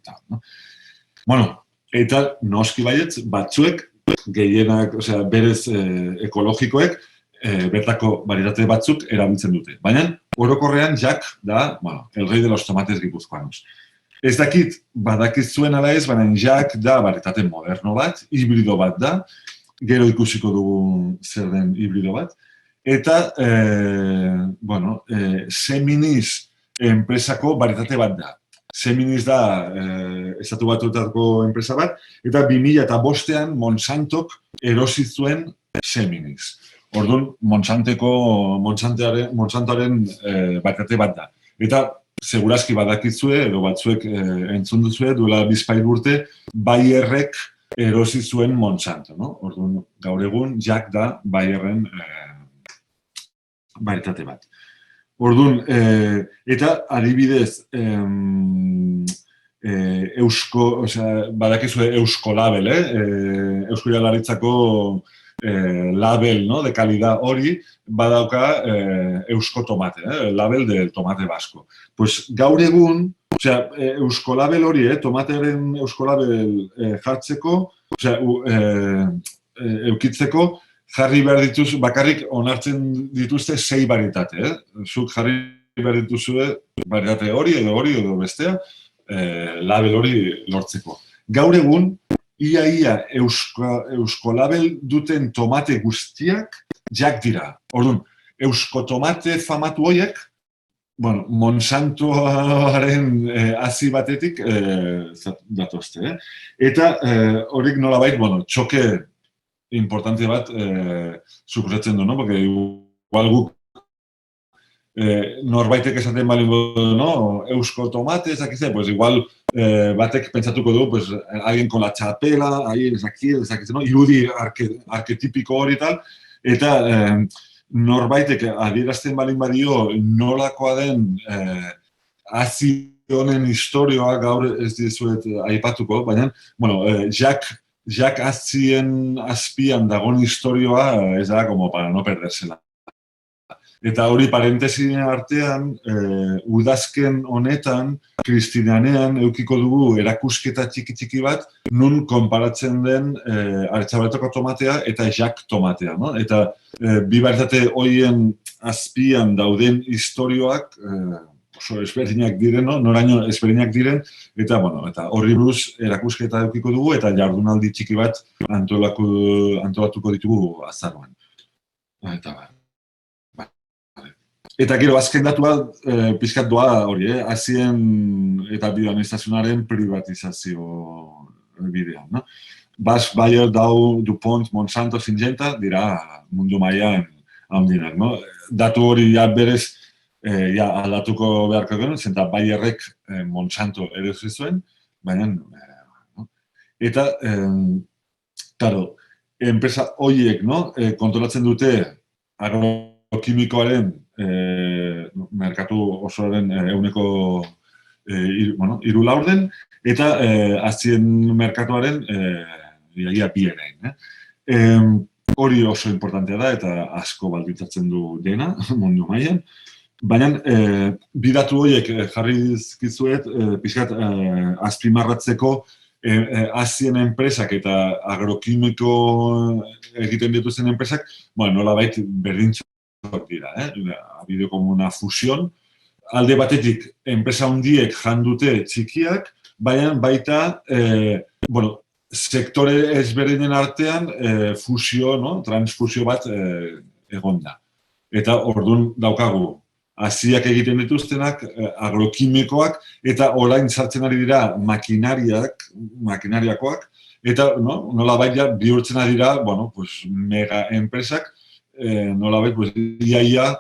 Eta noski baietz batzuek gehienak, berez ekologikoek bertako varietate batzuk erabiltzen dute. Baina, orokorrean jak da, el rey de los tomates gipuzkoanos. Ez dakit, badakizuen ala ez, baina jak da varietate moderno bat, hibrido bat da, gero ikusiko dugu zer den hibrido bat. Eta, Seminis enpresako varietate bat da. Seminis da estatu batuetako enpresa bat, eta 2005an Monsantok erosi zuen Seminis. Orduan, Monsantoaren varietate bat da. Eta, segurazki badakizue, edo batzuek entzun duzue, duela 2 urte, Bayerrek erosi zuen Monsanto, no? Orduan, gaur egun, Jack da Bayerren varietate bat. Orduan, eta adibidez, badakizue Eusko Label, Eusko Jaurlaritzako label, no, de calidad hori, badauka Eusko Tomate, label del tomate vasco. Pues gaur egun, Eusko Label hori, tomateren Eusko Label jartzeko, eukitzeko, jarri behar dituz, bakarrik onartzen dituzte 6 varietate, Zuk jarri behar dituzue varietate hori edo bestea, label hori lortzeko. Gaur egun, ia Eusko Label duten tomate guztiak Jack dira. Orduan, Eusko Tomate famatu horiek, Monsantoaren hazi batetik datozte. Eta horiek nolabait, txoke importante bat suposatzen du, no? Porque igual guk norbaitek esaten bali no? Eusko Tomate, ezakize, pues igual batek pentsatuko du, pues alguien con la txapela, ahí, ezakize, no? Irudi arquetipiko hori tal, eta norbaitek adierazten balin badio nolakoa den hazi honen historioa gaur ez dizuet aipatuko, baina, Jack hazien azpian dagoen historioa ez da, como para no perdérsela. Eta hori parentesien artean, udazken honetan, Kristineanean eukiko dugu erakusketa txiki bat, nun konparatzen den Aretxabaletako tomatea eta Jack tomatea. No? Eta bi varietate horien azpian dauden historioak oso ezberdinak diren, noraino ezberdinak diren, eta horri buruz erakusketa eukiko dugu, eta jardunaldi txiki bat antolatuko ditugu azaroan. Eta gero, azken datua pixkat doa hori, hazien eta bioanistazionaren privatizazio bidean. Bayer, Dow, DuPont, Monsanto, Syngenta dira mundu mailan handienak. Datu hori berez aldatuko beharko genuen, zenta Bayerrek Monsanto erosi zuen, baina, eta, enpresa horiek kontrolatzen dute agrokimikoaren merkatu osoaren ehuneko 3/4, eta hazien merkatuaren ia 2/3. Hori oso importantea da, eta asko baldintzatzen du dena, mundu mailan. Baina, bidatu horiek jarri dizkizuet, pixkat azpimarratzeko hazien enpresak eta agrokimiko egiten dituzten enpresak, nolabait berdintxoak dira, bideo como una fusión. Alde batetik, enpresa hundiek jandute txikiak, baina baita, sektore ezberdinen artean fusio, transfusio bat egon da. Eta orduan daukagu, haziak egiten dituztenak, agrokimikoak, eta orain sartzen ari dira makinariakoak, eta nolabait bihurtzen ari dira, mega enpresak, nolabait, iaia,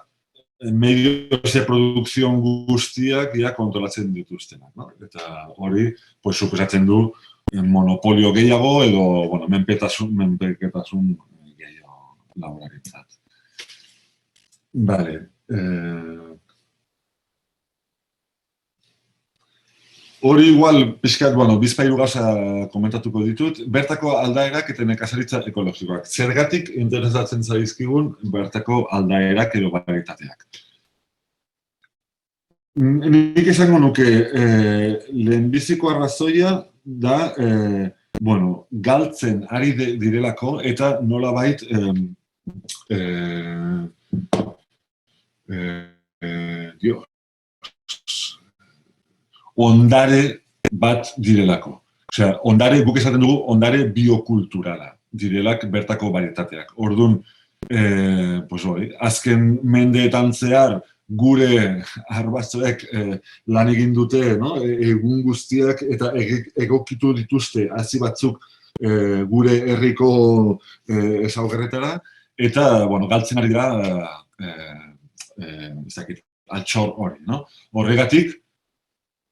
medios de produkzion guztiak kontrolatzen dituztenak. Eta hori, suposatzen du monopolio gehiago edo menpeketasun gehiago laboraritzat. Bale. Hori igual, pixkat, bizpahiru gauza komentatuko ditut, bertako aldaerak eta nekazaritza ekologikoak. Zergatik interesatzen zaizkigun bertako aldaerak edo varietateak. Nik esango nuke, lehenbiziko arrazoia da, galtzen ari direlako eta nolabait ondare bat direlako. Osea, ondare, guk esaten dugu, ondare biokulturala direlak bertako varietateak. Orduan, azken mendeetan zehar, gure arbazoek lan egin dute, egun guztiak eta egokitu dituzte hazi batzuk gure herriko ezaugarretara, eta, galtzen ari dira altxor hori. Horregatik,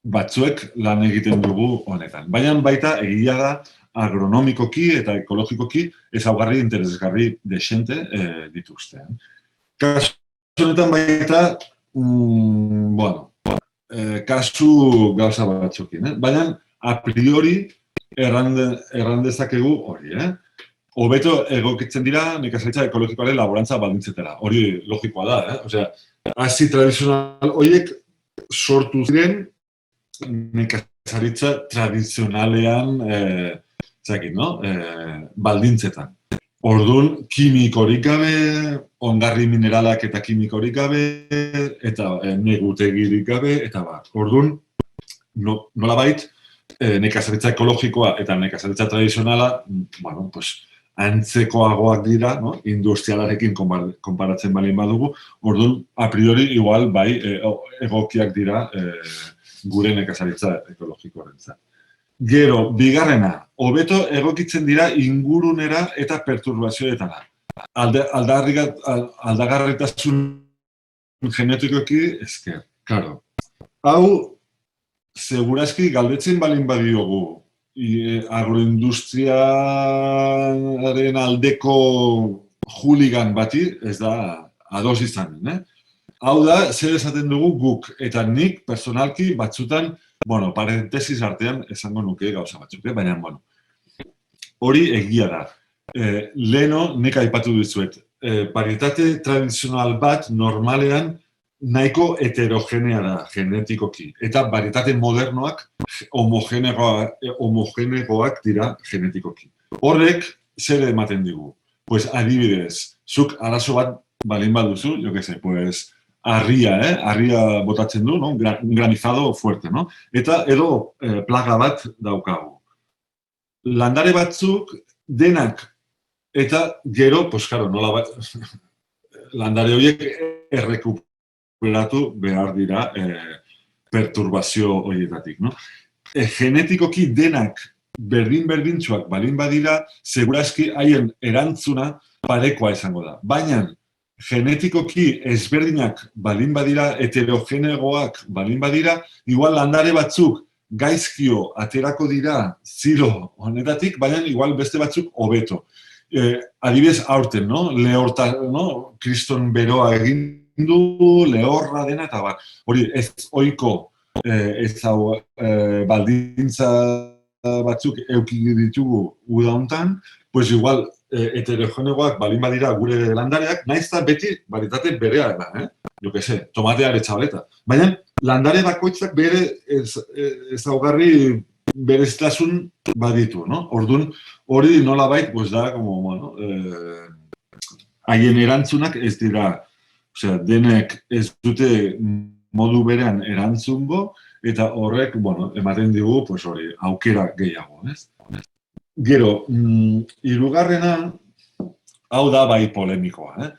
batzuek lan egiten dugu honetan. Baina baita egia da agronomikoki eta ekologikoki ezaugarri interesgarri desente dituzte. Kasu honetan baita, kasu gauza batzukin, baina a priori erran dezakegu hori, hobeto egokitzen dira nekazaritza ekologikoaren laborantza baldintzetara. Hori logikoa da, Osea, hasi tradizional horiek sortu ziren nekazaritza tradizionalean baldintzetan. Orduan, kimikorik gabe, ongarri mineralak eta kimikorik gabe, eta negutegirik gabe, eta bat. Orduan, nolabait, nekazaritza ekologikoa eta nekazaritza tradizionala, antzekoagoak dira, industrialarekin konparatzen balin badugu, orduan, a priori, igual, bai, egokiak dira gure nekazaritza ekologikoarentzat. Gero, bigarrena, hobeto egokitzen dira ingurunera eta perturbazioetara. Aldagarritasun genetikoki esker, karo. Hau, segurazki galdetzen balin badiogu agroindustriaren aldeko juligan bati, ez da ados izanen, Hau da, zer esaten dugu guk, eta nik personalki batzutan, parentesis artean esango nuke gauza batzuk, baina, hori egia da. Leheno, nik aipatu dizuet, varietate tradizional bat normalean nahiko heterogenea da genetikoki, eta varietate modernoak homogenegoak dira genetikoki. Horrek, zer ematen digu? Pues adibidez, zuk arazo bat balin baduzu, jo que se, pues, harria botatzen du, un granizado fuerte, eta edo plaga bat daukagu. Landare batzuk denak eta gero, pues, karo, nola landare horiek errekuperatu behar dira perturbazio horietatik, Genetikoki denak berdin-berdintxoak balin badira, segurazki haien erantzuna parekoa izango da. Baina, genetikoki ezberdinak balin badira, heterogenegoak balin badira, igual landare batzuk gaizkio aterako dira ziro honetatik, baina igual beste batzuk hobeto. Adibidez aurten, kriston beroa egin du, lehorra dena, eta bat. Hori ez ohiko baldintza batzuk euki ditugu uda hontan, pues igual heterogenegoak balin badira gure landareak, nahiz eta beti varietate berea da, jo que se, tomateare txabaleta. Baina landare bakoitzak bere ezaugarri berezitasun baditu, Orduan, hori nolabait, pues da, haien erantzunak ez dira, osea, denek ez dute modu berean erantzungo, eta horrek, ematen digu, pues hori, aukera gehiago, Gero, hirugarrena, hau da bai polemikoa,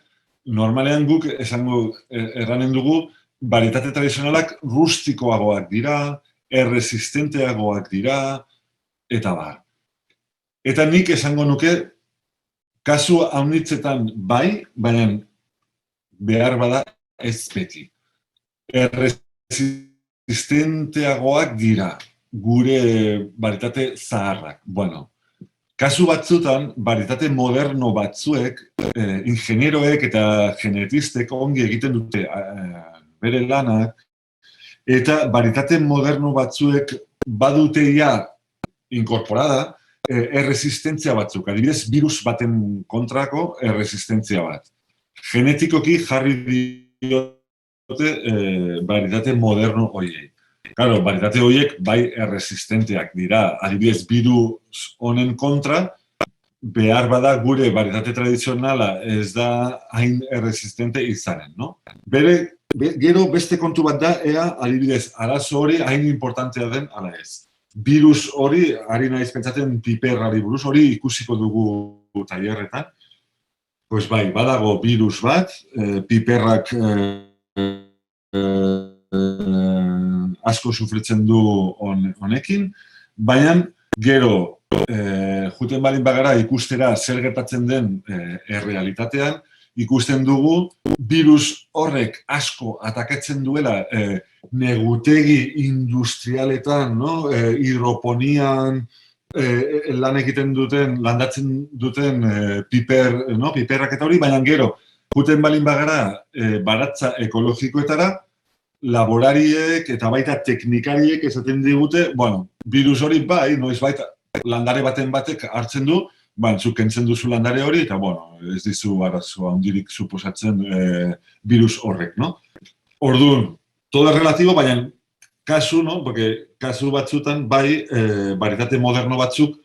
Normalean guk erranen dugu, varietate tradizionalak rustikoagoak dira, erresistenteagoak dira, eta bar. Eta nik esango nuke, kasu haunitzetan bai, baina behar bada ez beti. Erresistenteagoak dira, gure varietate zaharrak. Kasu batzutan, varietate moderno batzuek, ingenieroek eta genetistek ongi egiten dute bere lanak, eta varietate moderno batzuek baduteia inkorporada erresistentzia batzuk. Adibidez, virus baten kontrako erresistentzia bat. Genetikoki jarri diote varietate moderno horiei. Claro, varietate horiek bai erresistenteak dira. Adibidez, virus honen kontra, behar bada gure varietate tradizionala ez da hain erresistente izanen, Gero beste kontu bat da, adibidez, arazo hori hain importantea den ala ez. Virus hori, ari naiz pentsatzen piperrari buruz, hori ikusiko dugu tailerretan. Pues bai, badago virus bat, piperrak asko sufritzen du honekin, baina gero, juten balin bagara ikustera zer gertatzen den errealitatean, ikusten dugu virus horrek asko atakatzen duela negutegi industrialetan, hidroponian, lan egiten duten, landatzen duten piperrak eta hori, baina gero, juten balin bagara baratza ekologikoetara, laborariek eta baita teknikariek esaten digute, bueno, virus hori bai, noiz baita landare baten batek hartzen du, zuk kentzen duzu landare hori, eta, bueno, ez dizu arazoa handirik suposatzen virus horrek, no? Orduan, todo es relativo, baina kasu, no? Porque kasu batzutan bai, baritate moderno batzuk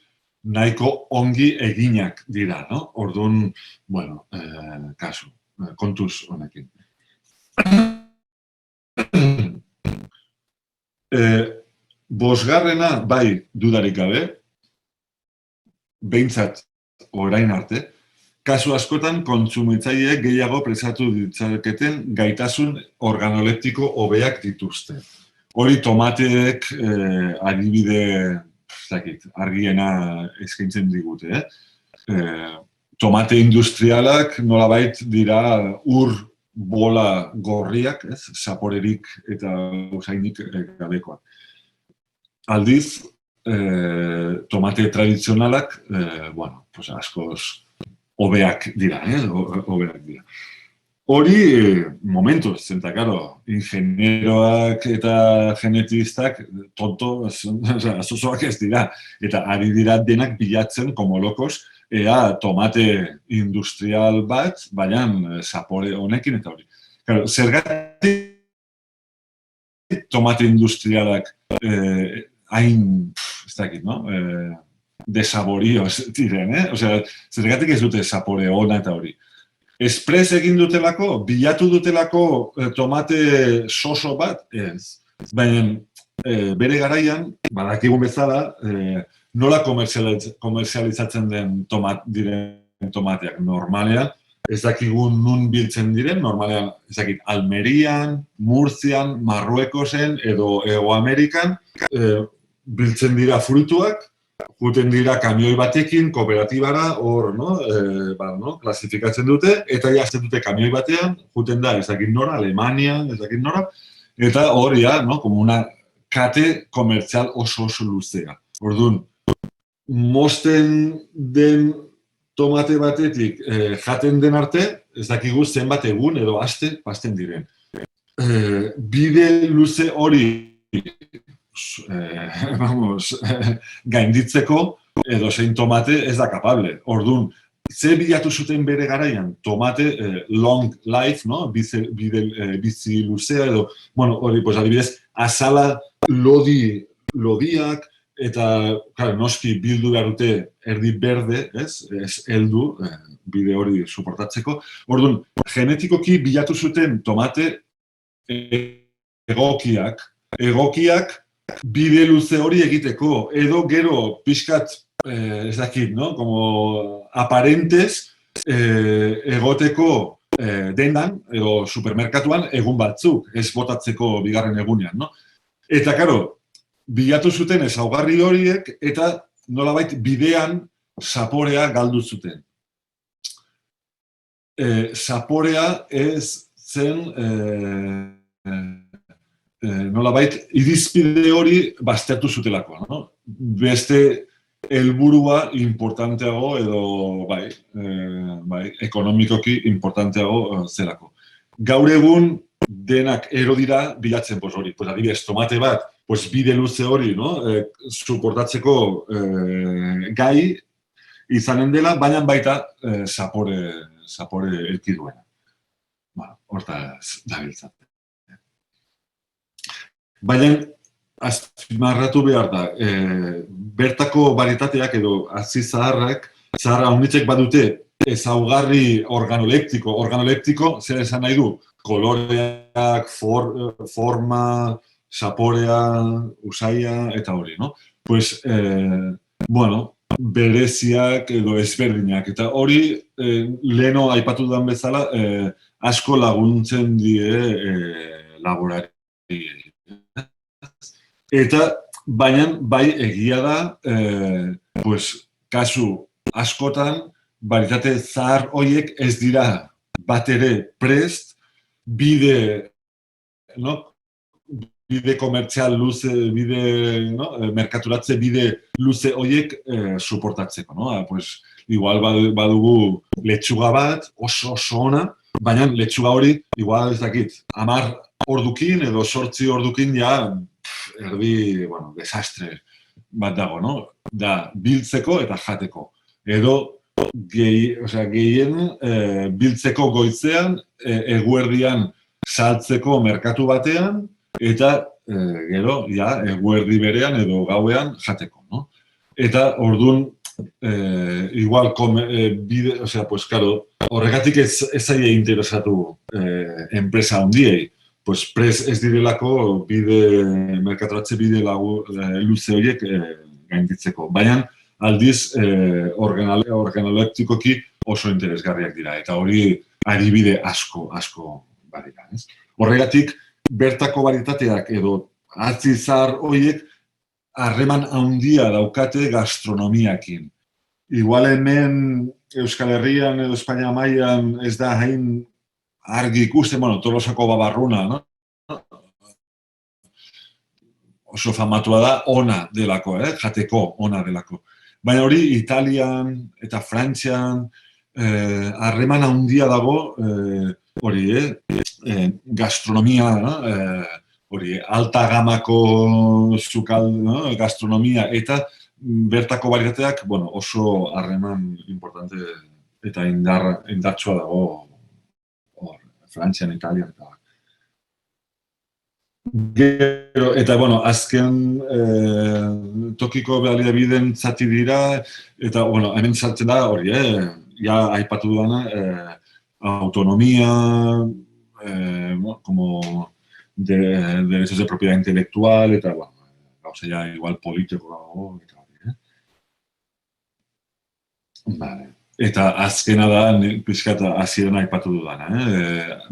nahiko ongi eginak dira, no? Orduan, bueno, kasu, kontuz honekin. Bosgarrena, bai, dudarik gabe, behintzat orain arte, kasu askotan kontsumitzaileek gehiago presatu ditzaketen gaitasun organoleptiko hobeak dituzte. Hori tomateek adibide argiena eskaintzen digute. Tomate industrialak nolabait dira ur bola gorriak, zaporerik eta usainik gabekoak. Aldiz, tomate tradizionalak, bueno, askoz hobeak dira, hobeak dira. Hori, momentu, zenta, karo, ingenieroak eta genetistak tonto, azozoak ez dira. Eta ari dira denak bilatzen, como locos, ea tomate industrial bat, baina zapore honekin eta hori. Claro, zergatik tomate industrialak hain, ez dakit, no? Desaborioz diren, Osea, zergatik ez dute zapore ona eta hori. Espres egin dutelako, bilatu dutelako tomate soso bat, ez. Baina, bere garaian, badakigun bezala, nola komerzializatzen den diren tomateak. Normalean, ez dakigun nun biltzen diren, normalean, ez dakit, Almerian, Murtzian, Marruekosen edo Hego Amerikan, biltzen dira fruituak, juten dira kamioi batekin, kooperatibara, hor, klasifikatzen dute, eta jazten dute kamioi batean, juten da, ez dakit nora, Alemania, ez dakit nora, eta hor, como una kate komertzial oso luzea. Orduan, mosten den tomate batetik jaten den arte, ez dakigu zenbat egun edo aste pasten diren. Bide luze hori gainditzeko edo zein tomate ez da kapable. Orduan, ze bilatu zuten bere garaian tomate long life, bizi luzea edo, hori, adibidez, azala lodiak eta, noski bildu behar dute erdi berde, ez heldu, bide hori suportatzeko. Orduan, genetikoki bilatu zuten tomate egokiak bide luze hori egiteko, edo gero pixkat, ez dakit, como aparentes egoteko dendan, edo supermerkatuan egun batzuk, ez botatzeko bigarren egunean, Eta, karo, bilatu zuten ezaugarri horiek, eta nolabait bidean zaporea galdu zuten. Zaporea ez zen nolabait, irizpide hori baztertu zutelako, Beste helburua importanteago edo, ekonomikoki importanteago zelako. Gaur egun denak ero dira bilatzen hori. Adibidez, tomate bat, bide luze hori, suportatzeko gai izanen dela, baina baita zapore elki duena. Hortaz dabiltzat. Baina, azpimarratu behar da, bertako varietateak edo hazi zaharra honitzek badute ezaugarri organoleptiko, zer esan nahi du, koloreak, forma, zaporea, usaia, eta hori, bereziak edo ezberdinak, eta hori, leheno aipatu dudan bezala, asko laguntzen die laborari. Eta, baina, bai egia da, kasu askotan, barietate zahar horiek ez dira bat ere prest, bide bide komertzial luze, merkaturatze bide luze horiek suportatzeko, no? Pues, igual badugu letxuga bat, oso ona, baina letxuga hori, igual ez dakit, 10 ordukin edo 8 ordukin ja, erdi, desastre bat dago, no? Da, biltzeko eta jateko. Edo, gehien biltzeko goizean, eguerdian saltzeko merkatu batean, eta gero, eguerdi berean edo gauean jateko, no? Eta orduan, igual, pues, claro, horregatik ez zaie interesatu enpresa handiei, pues, ez direlako merkaturatze bide luze horiek gainditzeko. Baina, aldiz, organoleptikoki oso interesgarriak dira, eta hori adibide asko badira, ez? Horregatik, bertako varitateak edo atzizar horiek harreman handia daukate gastronomiakin. Igual hemen Euskal Herrian edo Espainia mailan ez da hain argi ikusten, Tolosako babarruna, no? Oso famatua da, ona delako, jateko ona delako. Baina hori Italian eta Frantzian harreman handia dago hori, gastronomia, hori, alta gamako gastronomia eta bertako varitateak, oso harreman importante eta indartsua dago Frantzian, Italian eta gero, eta, azken tokiko baliabideen zati dira, eta, hemen sartzen da hori, aipatu dudana, autonomia, como derechos de propiedad intelectual, eta, gauza igual politiko dago, eta hori, Vale. Eta azkena da, pixkat hasieran aipatu dudana,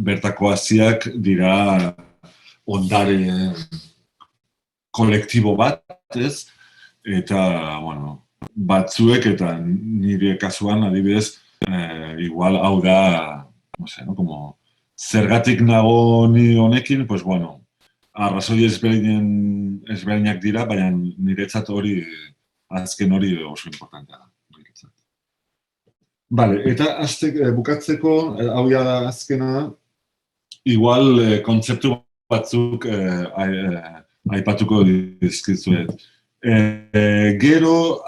bertako hasiak dira ondare kolektibo bat, ez? Eta, batzuek, eta nire kasuan, adibidez, igual hau da, como zergatik nago ni honekin, pues, arrazoi ezberdinak dira, baina niretzat hori, azken hori oso importantea da. Vale, eta bukatzeko, hau da azkena, igual kontzeptu batzuk aipatuko dizkizuet. Gero,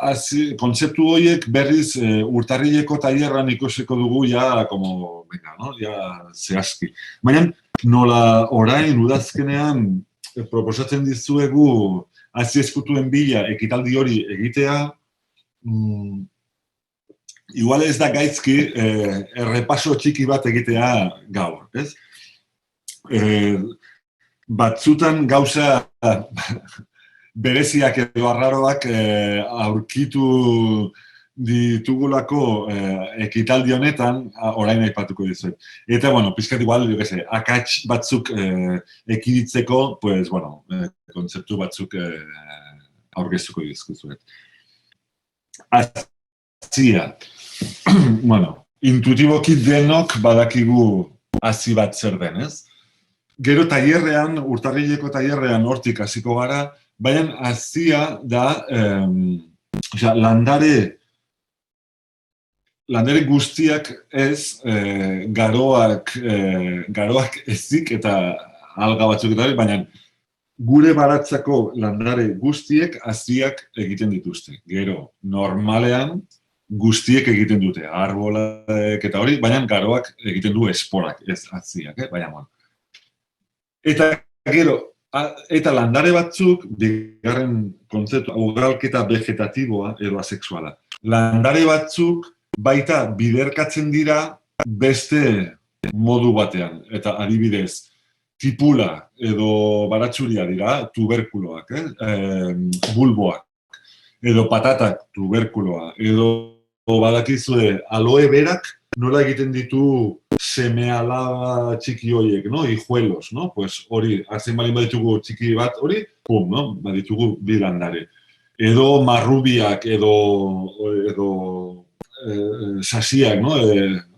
kontzeptu horiek berriz urtarrileko tailerran ikusiko dugu zehazki. Baina, nola orain udazkenean proposatzen dizuegu azieskutuen bila ekitaldi hori egitea, igual ez da gaizki errepaso txiki bat egitea gaur, ez? Batzutan gauza bereziak edo arraroak aurkitu ditugulako ekitaldi honetan, orain aipatuko dizuet. Eta, pixkat igual, akats batzuk ekiditzeko, kontzeptu batzuk aurkeztuko dizkizuet. Azia. Intuitiboki denok badakigu hazi bat zer den, ez? Gero tailerrean, urtarrileko tailerrean hortik hasiko gara, baina hazia da landare guztiak ez garoak ezik eta alga batzuk eta hori, baina gure baratzako landare guztiek haziak egiten dituzte. Gero, normalean guztiek egiten dute, arbolak eta hori, baina garoak egiten du esporak, ez haziak, baina Eta gero, eta landare batzuk, bigarren kontzeptu, ugalketa vegetatiboa edo asexuala. Landare batzuk baita biderkatzen dira beste modu batean. Eta adibidez, tipula edo baratxuria dira, tuberkuloak, bulboak, edo patatak, tuberkuloa, edo badakizue aloe berak nola egiten ditu seme-alaba txiki horiek, hijuelos, pues hori, hartzen balin baditugu txiki bat hori, baditugu bi landare. Edo marrubiak, edo sasiak,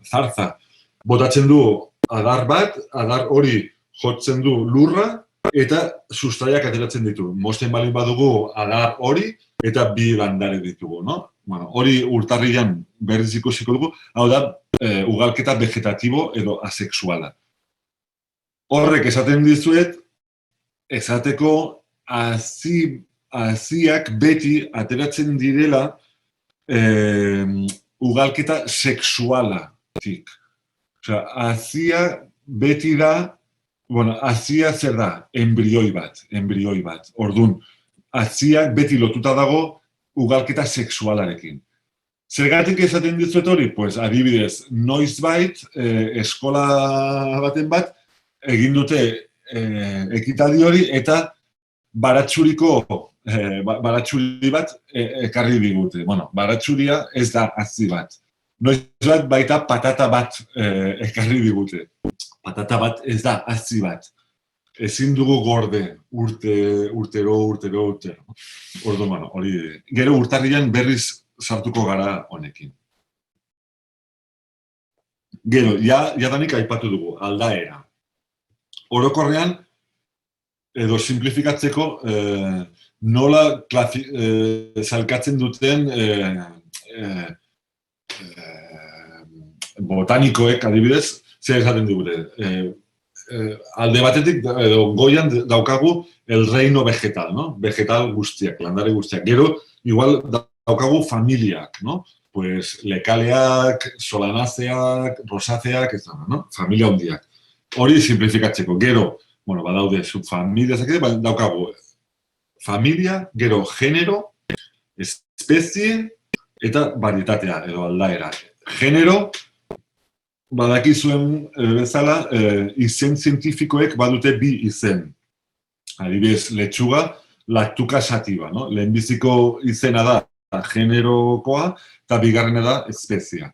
zarza. Botatzen du adar bat, adar hori jotzen du lurra, eta sustraiak ateratzen ditu. Mozten balin badugu adar hori, eta bi landare ditugu, no? Bueno, hori urtarrian berriz ikusiko dugu, hau da, ugalketa vegetatibo edo asexuala. Horrek esaten dizuet, esateko haziak beti ateratzen direla ugalketa sexualatik. Osea, hazia beti da, bueno, hazia zer da? Embrioi bat. Orduan, haziak beti lotuta dago ugalketa sexualarekin. Zergatik esaten dizuet hori? Pues, adibidez, noizbait, eskola baten bat, egin dute ekitadi hori eta baratxuri bat ekarri digute. Bueno, baratxuria ez da hazi bat. Noizbait baita patata bat ekarri digute. Patata bat ez da hazi bat. Ezin dugu gorde urtero. Orduan, bueno, hori. Gero urtarrian berriz sartuko gara honekin. Gero, jadanik aipatu dugu, aldaera. Orokorrean, edo simplifikatzeko, nola zalkatzen duten botanikoek, adibidez, zer esaten digute. Alde batetik, edo goian daukagu el reino vegetal, no? Vegetal guztiak, landare guztiak. Gero, igual daukagu familiak, no? Pues lekaleak, solanaceak, rosaceak, ez da, no? Familia hondiak. Hori simplifikatzeko. Gero, bueno, badaude subfamiliak, daukagu familia, gero genero, espezie eta varietatea edo aldaera. Genero, badakizuen bezala, izen zientifikoek badute bi izen. Adibidez, letxuga, lactuca sativa, no? Lehenbiziko izena da generokoa eta bigarrena da espeziea.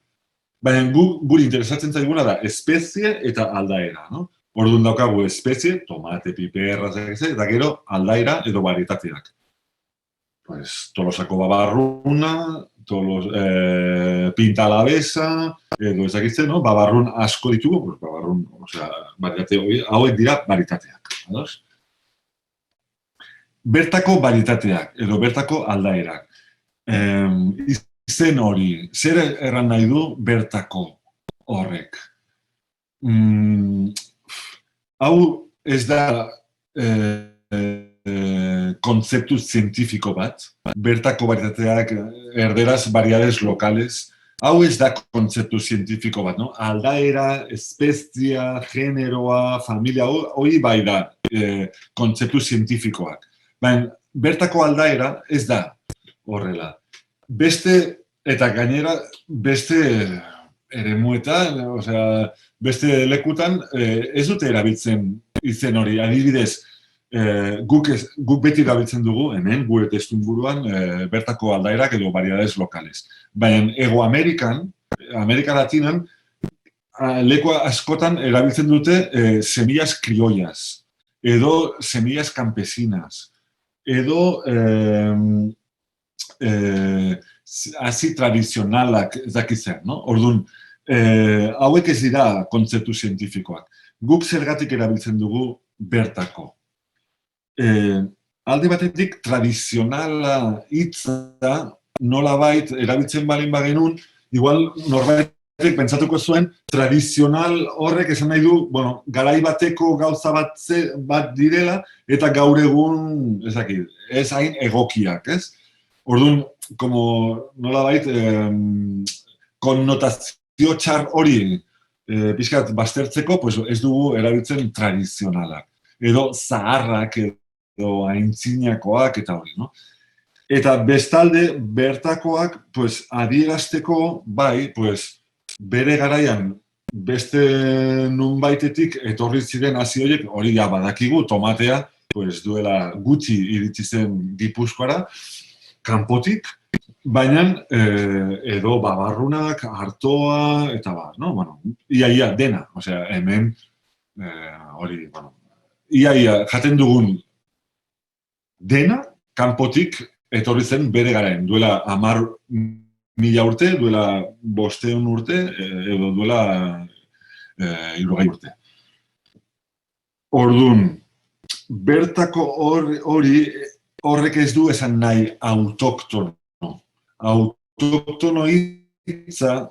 Baina guri interesatzen zaiguna da espezie eta aldaera, no? Orduan daukagu espezie, tomate, piperra, eta gero aldaera edo varietateak. Pues, Tolosako babarruna, pinta alavesa, edo ezakitzen, no? Babarrun asko ditugu, pues, babarrun, osea, varietate hauek dira varietateak. Ados? Bertako varietateak edo bertako aldaerak. Izen hori, zer erran nahi du bertako horrek? Hau ez da kontzeptu zientifiko bat, bertako varietateak erderaz variedades locales, hau ez da kontzeptu zientifiko bat, no? Aldaera, espezia, generoa, familia, hori bai da kontzeptu zientifikoak. Baina, bertako aldaera ez da horrela. Beste, eta gainera, beste eremuetan, osea, beste lekutan, ez dute erabiltzen izen hori. Adibidez, guk beti erabiltzen dugu, hemen, gure testuinguruan, bertako aldaerak edo variedades locales. Baina, Hego Amerikan, Amerika Latinan, leku askotan erabiltzen dute semillas criollas, edo semillas campesinas, edo hasi tradizionalak ez dakitzen, no? Orduan, hauek ez dira kontzeptu zientifikoak. Guk zergatik erabiltzen dugu bertako. Alde batetik, tradizionala hitza nolabait erabiltzen balin bagenun, igual norbaitek pentsatuko zuen, tradizional horrek esan nahi du, bueno, garai bateko gauza bat direla, eta gaur egun, ez hain egokiak, ez? Orduan, como nolabait, konnotazio txar hori pixkat baztertzeko, pues ez dugu erabiltzen tradizionalak. Edo zaharrak, edo aintzinakoak, eta hori, no? Eta bestalde, bertakoak, pues, adierazteko, bai, pues, bere garaian beste nunbaitetik etorri ziren hazi horiek, hori ja badakigu, tomatea, pues, duela gutxi iritsi zen Gipuzkoara, kanpotik, baina edo babarrunak, artoa, eta no? Bueno, ia dena, osea, hemen, hori, bueno, ia jaten dugun dena, kanpotik etorri zen bere garaen, duela 10.000 urte, duela 500 urte, edo duela 60 urte. Orduan, bertako horrek ez du esan nahi autoktono. Autoktono hitza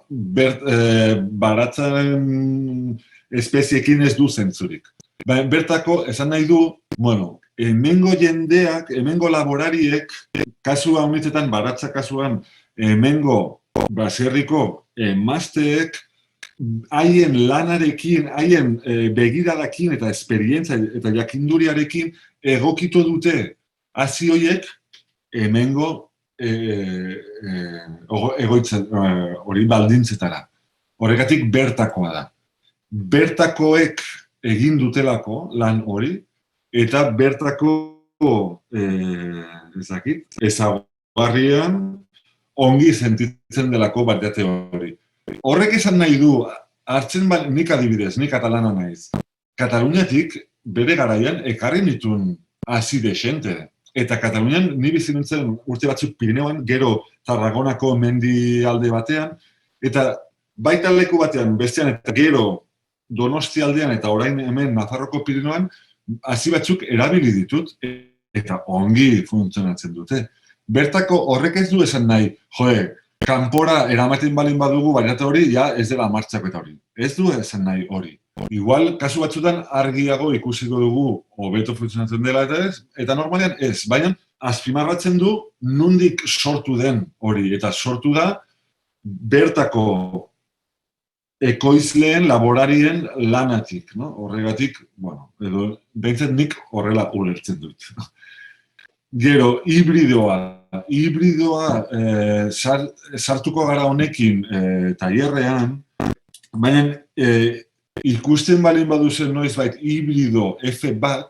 baratzaren espeziekin ez du zentzurik. Bertako esan nahi du, bueno, hemengo jendeak, hemengo laborariek, kasua honitzetan, baratza kasuan, hemengo baserriko emazteek, haien lanarekin, haien begiradakin eta esperientzia eta jakinduriarekin egokitu dute hazi horiek hemengo egoitzen hori baldintzetara. Horregatik bertakoa da. Bertakoek egin dutelako lan hori eta bertako ezaguarrian ongi sentitzen delako batiate hori. Horrek esan nahi du, hartzen nik adibidez, nik katalana naiz. Kataluniatik bere garaian ekarri nituen hazi desente. Eta Katalunian ni bizi nintzen urte batzuk Pirineoan, gero Tarragonako mendi alde batean, eta baita leku batean bestean eta gero Donosti aldean eta orain hemen Nafarroko Pirineoan, hazi batzuk erabili ditut eta ongi funtzionatzen dute. Bertako horrek ez du esan nahi, kanpora eramaten balin badugu bariate hori, ja ez dela martxako eta hori. Ez du esan nahi hori. Igual, kasu batzutan argiago ikusiko dugu hobeto funtzionatzen dela eta ez, eta normalean ez, baina azpimarratzen du nondik sortu den hori, eta sortu da bertako ekoizleen, laborarien lanatik, no? Horregatik, bueno, edo behintzen nik horrela ulertzen dut. Gero, hibridoa sartuko gara honekin tailerrean, baina ikusten balin baduzen noizbait hibrido F1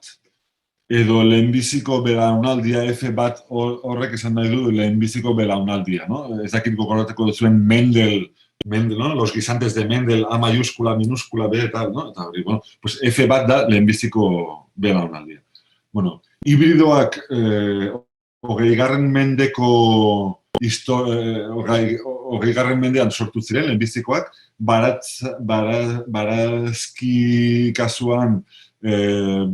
edo lehenbiziko belaunaldia F1 horrek esan nahi du lehenbiziko belaunaldia, no? Ez dakit gogorateko duzuen Mendel, ¿no? Los guisantes de Mendel, A mayúscula, minúscula, B, tal, ¿no? Eta hori, bueno, pues F1 da lehenbiziko belaunaldia. Bueno, hibridoak 20. mendeko 20. mendean sortu ziren, lehenbizikoak, barazki kasuan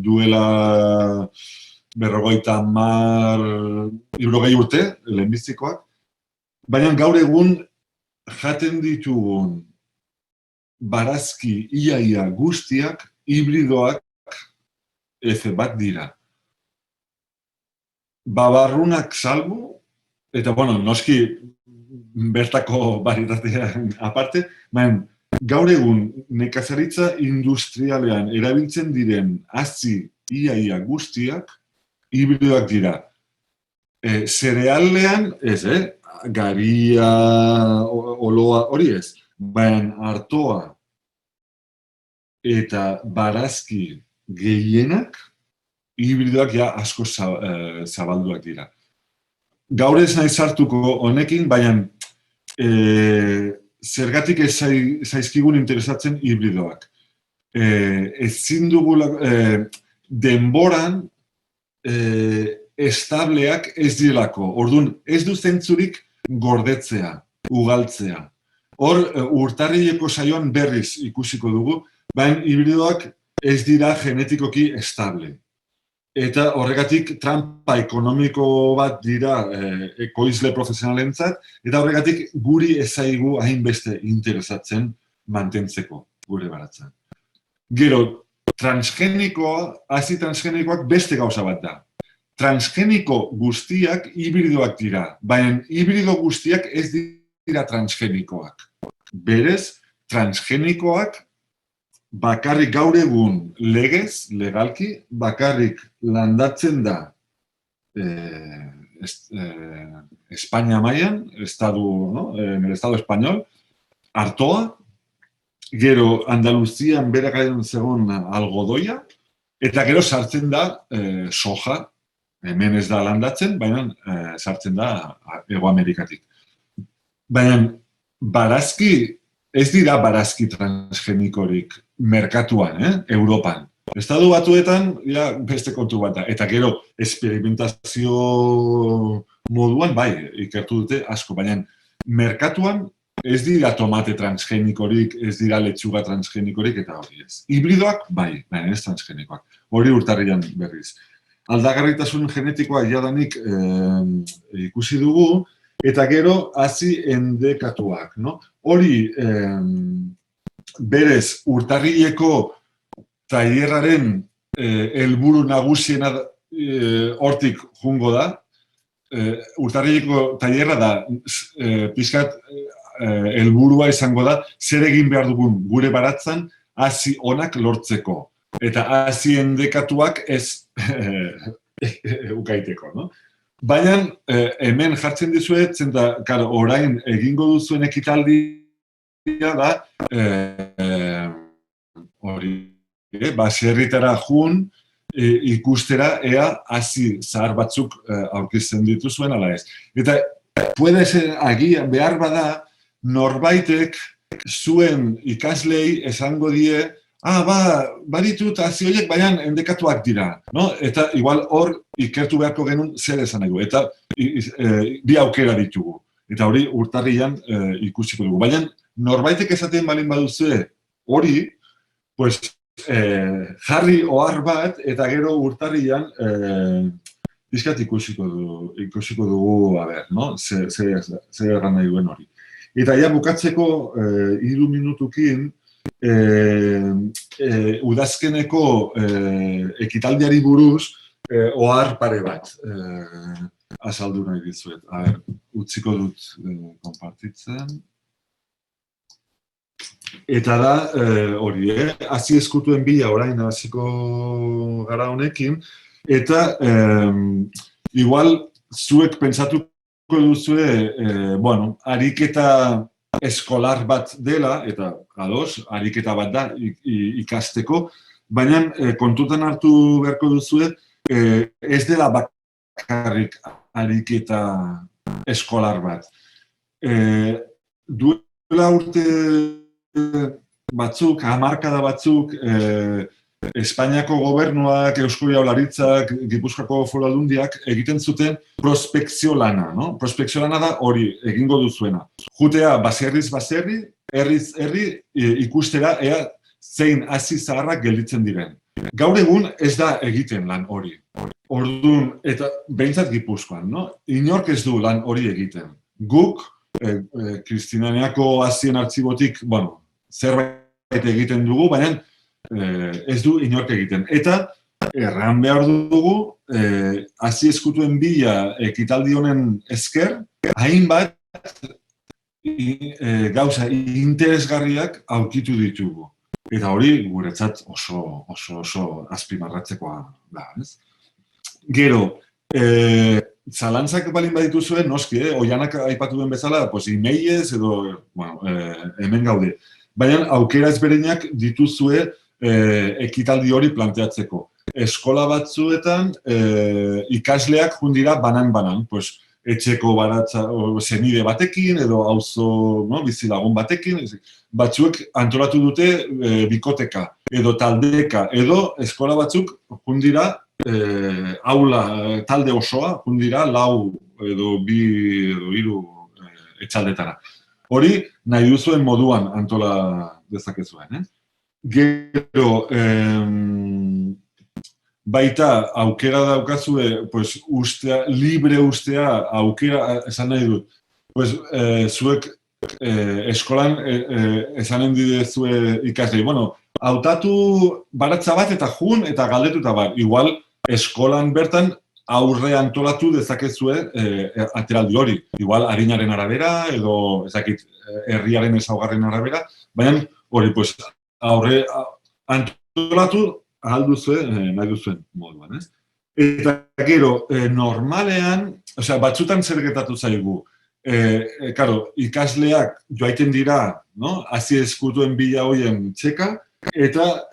duela 50 urte, lehenbizikoak, baina gaur egun jaten ditugun barazki iaia guztiak hibridoak F1 dira. Babarrunak salbu, eta, bueno, noski bertako baritatean aparte, baina gaur egun nekazaritza industrialean erabiltzen diren hazi iaia guztiak hibridoak dira. Zerealean, ez, garia, oloa, hori ez, baina artoa eta barazki gehienak hibridoak ja asko zabalduak dira. Gaur ez nahi sartuko honekin, baina zergatik ez zaizkigun interesatzen hibridoak. Ezin dugula denboran estableak ez direlako. Orduan, ez du zentzurik gordetzea, ugaltzea. Hor, urtarrileko saioan berriz ikusiko dugu, baina hibridoak ez dira genetikoki estable. Eta horregatik trampa ekonomiko bat dira ekoizle profesionalentzat, eta horregatik guri ez zaigu hainbeste interesatzen mantentzeko gure baratzen. Gero, hazi transgenikoak beste gauza bat da. Transgeniko guztiak hibridoak dira, baina hibrido guztiak ez dira transgenikoak. Berez, transgenikoak bakarrik gaur egun legez, legalki, bakarrik landatzen da Espainia mailan, en el Estado español, artoa, gero Andaluzian bere garaian zegoen algodoia, eta gero sartzen da soja, hemen ez da landatzen, baina sartzen da Hego Amerikatik. Baina barazki, ez dira barazki transgenikorik merkatuan, Europan. Estatu Batuetan, beste kontu bat da. Eta gero, esperimentazio moduan, bai, ikertu dute asko, baina merkatuan ez dira tomate transgenikorik, ez dira letxuga transgenikorik, eta hori ez. Hibridoak, bai, ez transgenikoak. Hori urtarrian berriz. Aldagarritasun genetikoa jadanik ikusi dugu, eta gero hazi endekatuak. Hori berez urtarrileko tailerraren helburu nagusiena hortik jungo da. Urtarrileko tailerra da pixkat helburua izango da zer egin behar dugun gure baratzan hazi onak lortzeko. Eta hazi endekatuak ez ukaiteko. Baina hemen jartzen dizuet, zenta orain egingo duzuen ekitaldia da hori, baserritara jun ikustera ea hazi zahar batzuk aurkitzen dituzuen ala ez. Eta puede ser agian behar bada norbaitek zuen ikaslei esango die baditut hazi horiek baina endekatuak dira. Eta igual hor ikertu beharko genuen zer esan nahi du. Eta bi aukera ditugu. Eta hori urtarrian ikusiko dugu. Baina norbaitek esaten balin baduzue hori, pues jarri ohar bat eta gero urtarrian pixkat ikusiko dugu zer erran nahi duen hori. Eta ja bukatzeko 3 minutukin udazkeneko ekitaldiari buruz ohar pare bat azaldu nahi dizuet. Utziko dut konpartitzen. Eta da, hori, hazi eskutuen bila orain hasiko gara honekin, eta igual zuek pentsatuko duzue, ariketa eskolar bat dela, eta ados, ariketa bat da ikasteko, baina kontutan hartu beharko duzue, ez dela bakarrik ariketa eskolar bat. Duela urte batzuk, hamarkada batzuk, Espainiako gobernuak, Eusko Jaurlaritzak, Gipuzkoako Foru Aldundiak egiten zuten prospekzio lana. Prospekzio lana da hori egingo duzuena. Jutea baserriz baserri, herriz herri ikustera ea zein hazi zaharrak gelditzen diren. Gaur egun ez da egiten lan hori. Orduan, eta behintzat Gipuzkoan, inork ez du lan hori egiten. Guk, Kristinaneako hazien artxibotik, zerbait egiten dugu, baina ez du inork egiten. Eta erran behar dugu, hazi eskutuen bila ekitaldi honen esker, hainbat gauza interesgarriak aurkitu ditugu. Eta hori guretzat oso azpimarratzekoa da. Gero, zalantzak balin badituzuen, noski, Oianak aipatu duen bezala, e-mailez edo hemen gaude. Baina aukera ezberdinak dituzue ekitaldi hori planteatzeko. Eskola batzuetan ikasleak jundira banan-banan, etxeko baratza zenide batekin edo auzo bizilagun batekin, batzuek antolatu dute bikoteka edo taldeka edo eskola batzuk jundira aula talde osoa jundira 4 edo 2 edo 3 etxaldetara. Hori nahi duzuen moduan antola dezakezuen. Gero, baita aukera daukazue, libre ustea aukera esan nahi dut. Zuek eskolan esanen didezue ikaslei. Hautatu baratza bat eta jun eta galdetuta bat. Igual eskolan bertan aurre antolatu dezakezue ateraldi hori. Igual harinaren arabera edo herriaren ezaugarren arabera. Baina hori, aurre antolatu ahal duzue nahi duzuen moduan. Eta gero, normalean, batzutan zer gertatu zaigu. Ikasleak joaiten dira, hazi eskutuen bila hoien txeka, eta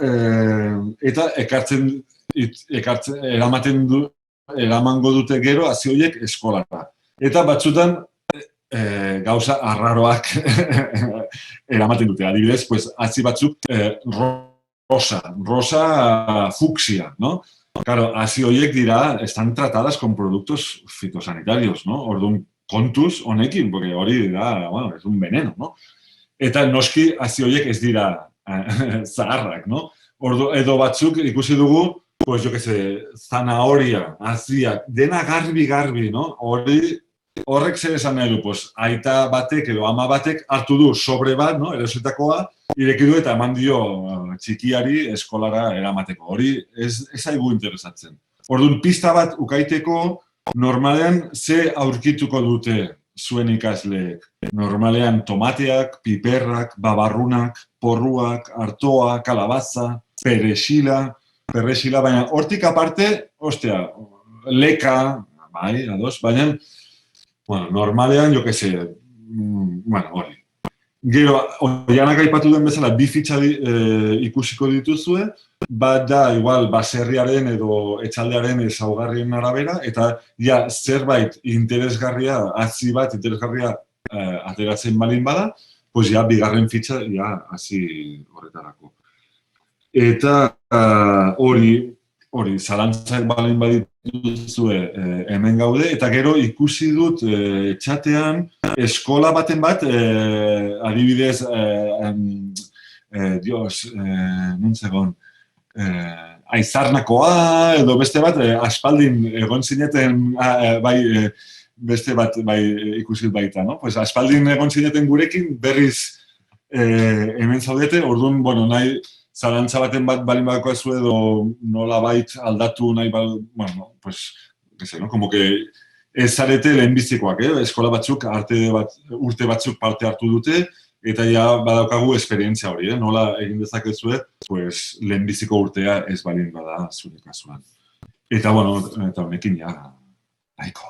eramango dute gero hazi horiek eskolara. Eta batzutan gauza arraroak eramaten dute. Adibidez, hazi batzuk rosa fucsia, Hazi horiek dira, están tratadas con productos fitosanitarios, Orduan, kontuz honekin, porque hori da, bueno, es un veneno, no? Eta noski hazi horiek ez dira zaharrak, no? Edo batzuk ikusi dugu, pues yo que sé, zanahoria, haziak, dena garbi, no? Horrek zer esan nahi du, pues, aita batek edo ama batek hartu du sobre bat, no? Erosetakoa, ireki du eta eman dio txikiari eskolara eramateko. Hori ez zaigu interesatzen. Orduan, pista bat ukaiteko, normalean ze aurkituko dute zuen ikasleek. Normalean tomateak, piperrak, babarrunak, porruak, artoa, kalabaza, perexila, baina hortik aparte, ostia, leka, bai, ados, baina, bueno, normalean, jo que se, bueno, hori. Gero, Oianak aipatu den bezala, bi fitxa ikusiko dituzue, bat da, igual, baserriaren edo etxaldearen ezaugarrien arabera, eta ja, zerbait interesgarria, hazi bat interesgarria ateratzen balin bada, pues ja, bigarren fitxa, ja, hazi horretarako. Eta hori, zalantzak balin badituzue hemen gaude, eta gero ikusi dut txatean eskola baten bat, adibidez, nuntzegon, aizarnakoa, edo beste bat, aspaldin egon zineten, beste bat ikusi baita, no? Pues aspaldin egon zineten gurekin, berriz hemen zaudete, orduan, bueno, nahi, zalantza baten bat balin badako ez edo nola bait aldatu nahi bueno, pues, no? Como que ez zarete lehenbizikoak, eskola batzuk urte batzuk parte hartu dute, eta ja badaukagu esperientzia hori, nola egin dezakezue, pues, lehenbiziko urtea ez balin bada zure kasuan. Eta, bueno, eta honekin ja, nahiko.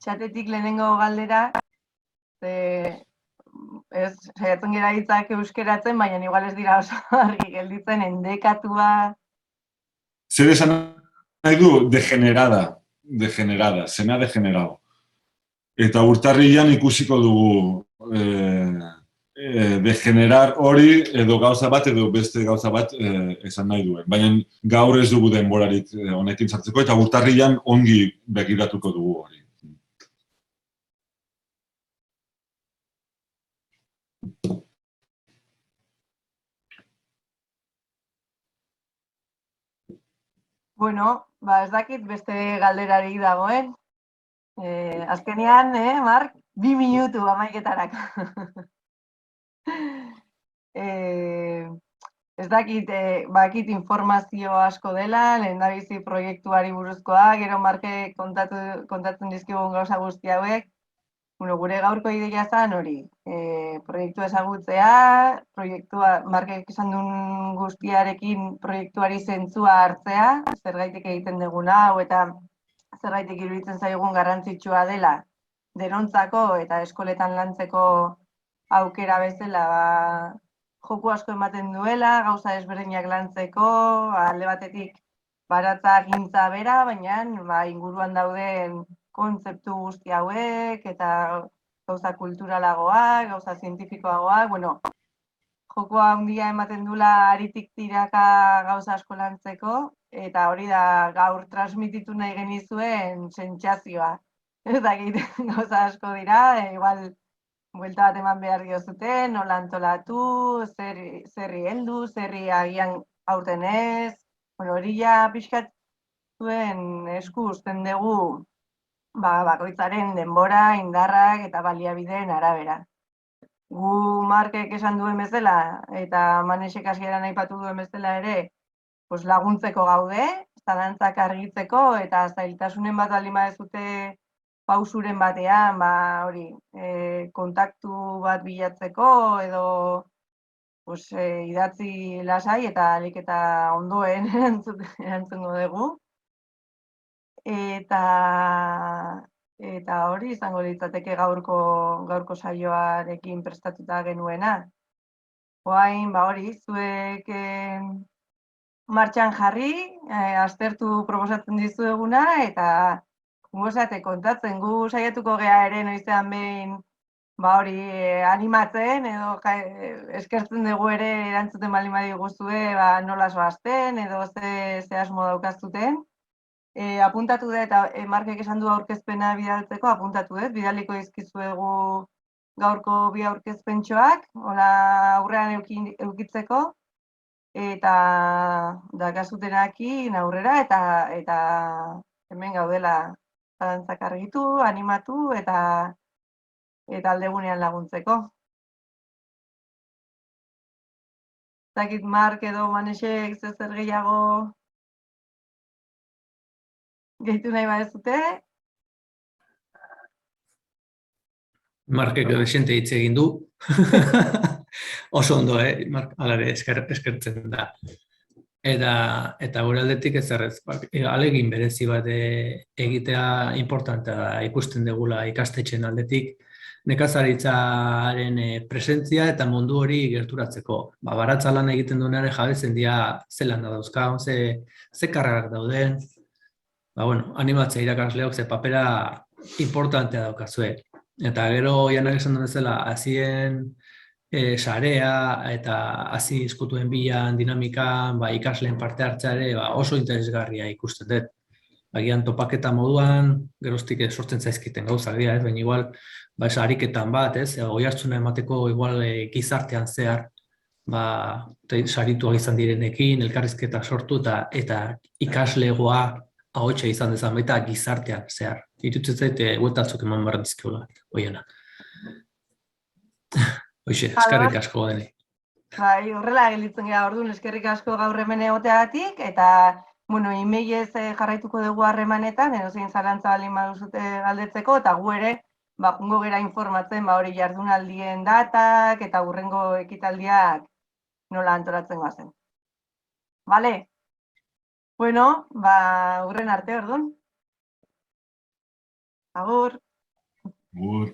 Txatetik lehenengo galdera, ez saiatzen gara hitzak euskeratzen, baina igual ez dira oso argi gelditzen, endekatua. Zer esan nahi du? Degenerada, se me ha degenerado. Eta urtarrilan ikusiko dugu degenerar hori edo gauza bat edo beste gauza bat esan nahi duen. Baina gaur ez dugu denborarik honekin sartzeko eta urtarrilan ongi begiratuko dugu hori. Bueno, ez dakit beste galderari dagoen. Azkenean, Mark, 2 minutu amaiketarako. Ez dakit, bakit informazio asko dela, lehendabizi proiektuari buruzkoa, gero Marke kontatzen dizkigun gauza guzti hauek. Bueno, gure gaurko ideia zen hori, proiektua ezagutzea, Markek esan duen guztiarekin proiektuari zentzua hartzea, zergaitik egiten duguna hau eta zergaitik iruditzen zaigun garrantzitsua dela denontzako eta eskoletan lantzeko aukera bezala joku asko ematen duela, gauza ezberdinak lantzeko, alde batetik baratza gintza bera, baina inguruan dauden kontzeptu guzti hauek, eta gauza kulturalagoak, gauza zientifikoagoak, bueno, jokoa handia ematen dula aritik tiraka gauza asko lantzeko, eta hori da gaur transmititu nahi genizuen sentsazioa. Ez dakit gauza asko dira, igual buelta bat eman behar diozuten, nola antolatu, zerri heldu, zerri agian aurten ez, hori ja pixkat zuen esku uzten dugu bakoitzaren denbora, indarrak eta baliabideen arabera. Gu Markek esan duen bezala, eta Manesek hasieran aipatu duen bezala ere, laguntzeko gaude, zalantzak argitzeko, eta zailtasunen bat baldin baduzue pausuren batean, hori, kontaktu bat bilatzeko, edo idatzi lasai eta ahalik eta ondoen erantzungo dugu. Eta hori izango litzateke gaurko saioarekin prestatuta genuena. Orain, hori, zuek martxan jarri, aztertu proposatzen dizueguna, eta gozate kontatzen, gu saiatuko gea ere noizean behin hori animatzen, edo eskertzen dugu ere erantzuten baldin badiguzue nola zoazten, edo ze asmo daukazuten. Apuntatu dut, eta Markek esan du aurkezpena bidaltzeko, apuntatu dut, bidaliko dizkizuegu gaurko bi aurkezpentxoak, hola aurrean eukitzeko, eta dakasutenakin aurrera, eta hemen gaudela zalantzak argitu, animatu, eta aldegunean laguntzeko. Zakit Mark edo Manesek zer gehiago gehitu nahi badezute. Markek desente hitz egin du. Oso ondo, Mark, alare eskertzen da. Eta gure aldetik ez errez, alegin berezi bat egitea importantea da, ikusten degula ikastetxen aldetik, nekazaritzaren presentzia eta mundu hori gerturatzeko. Baratza lan egiten duenare jabetzen dira zelan da dauzkagun, ze karrerak dauden, animatzea irakasleok ze papera importantea daukazue. Eta gero janak esan duen zela, hazien sarea eta hasi izkutuen bilan, dinamikan, ikasleen parte hartzeare oso interesgarria ikusten dut. Agian topaketa moduan, geroztik sortzen zaizkiten gauzak dira, baina igual, ariketan bat, oihartzuna emateko igual gizartean zehar, sarituak izan direnekin, elkarrizketa sortu eta ikaslegoa ahotsa izan dezan baita gizartean zehar. Irutzen zaite, huetatzuk eman behar dizkeula, oiena. Hoxe, eskerrik asko deni. Horrela gelitzen gara orduan, eskerrik asko gaur hemen egoteagatik, eta emailez jarraituko dugu harremanetan, edozein zalantza baldin baduzute galdetzeko, eta gu ere, jungo gera informatzen hori jardunaldien datak eta hurrengo ekitaldiak nola antolatzen goazen. Bale? Bueno, hurren arte orduan. Agur. Agur.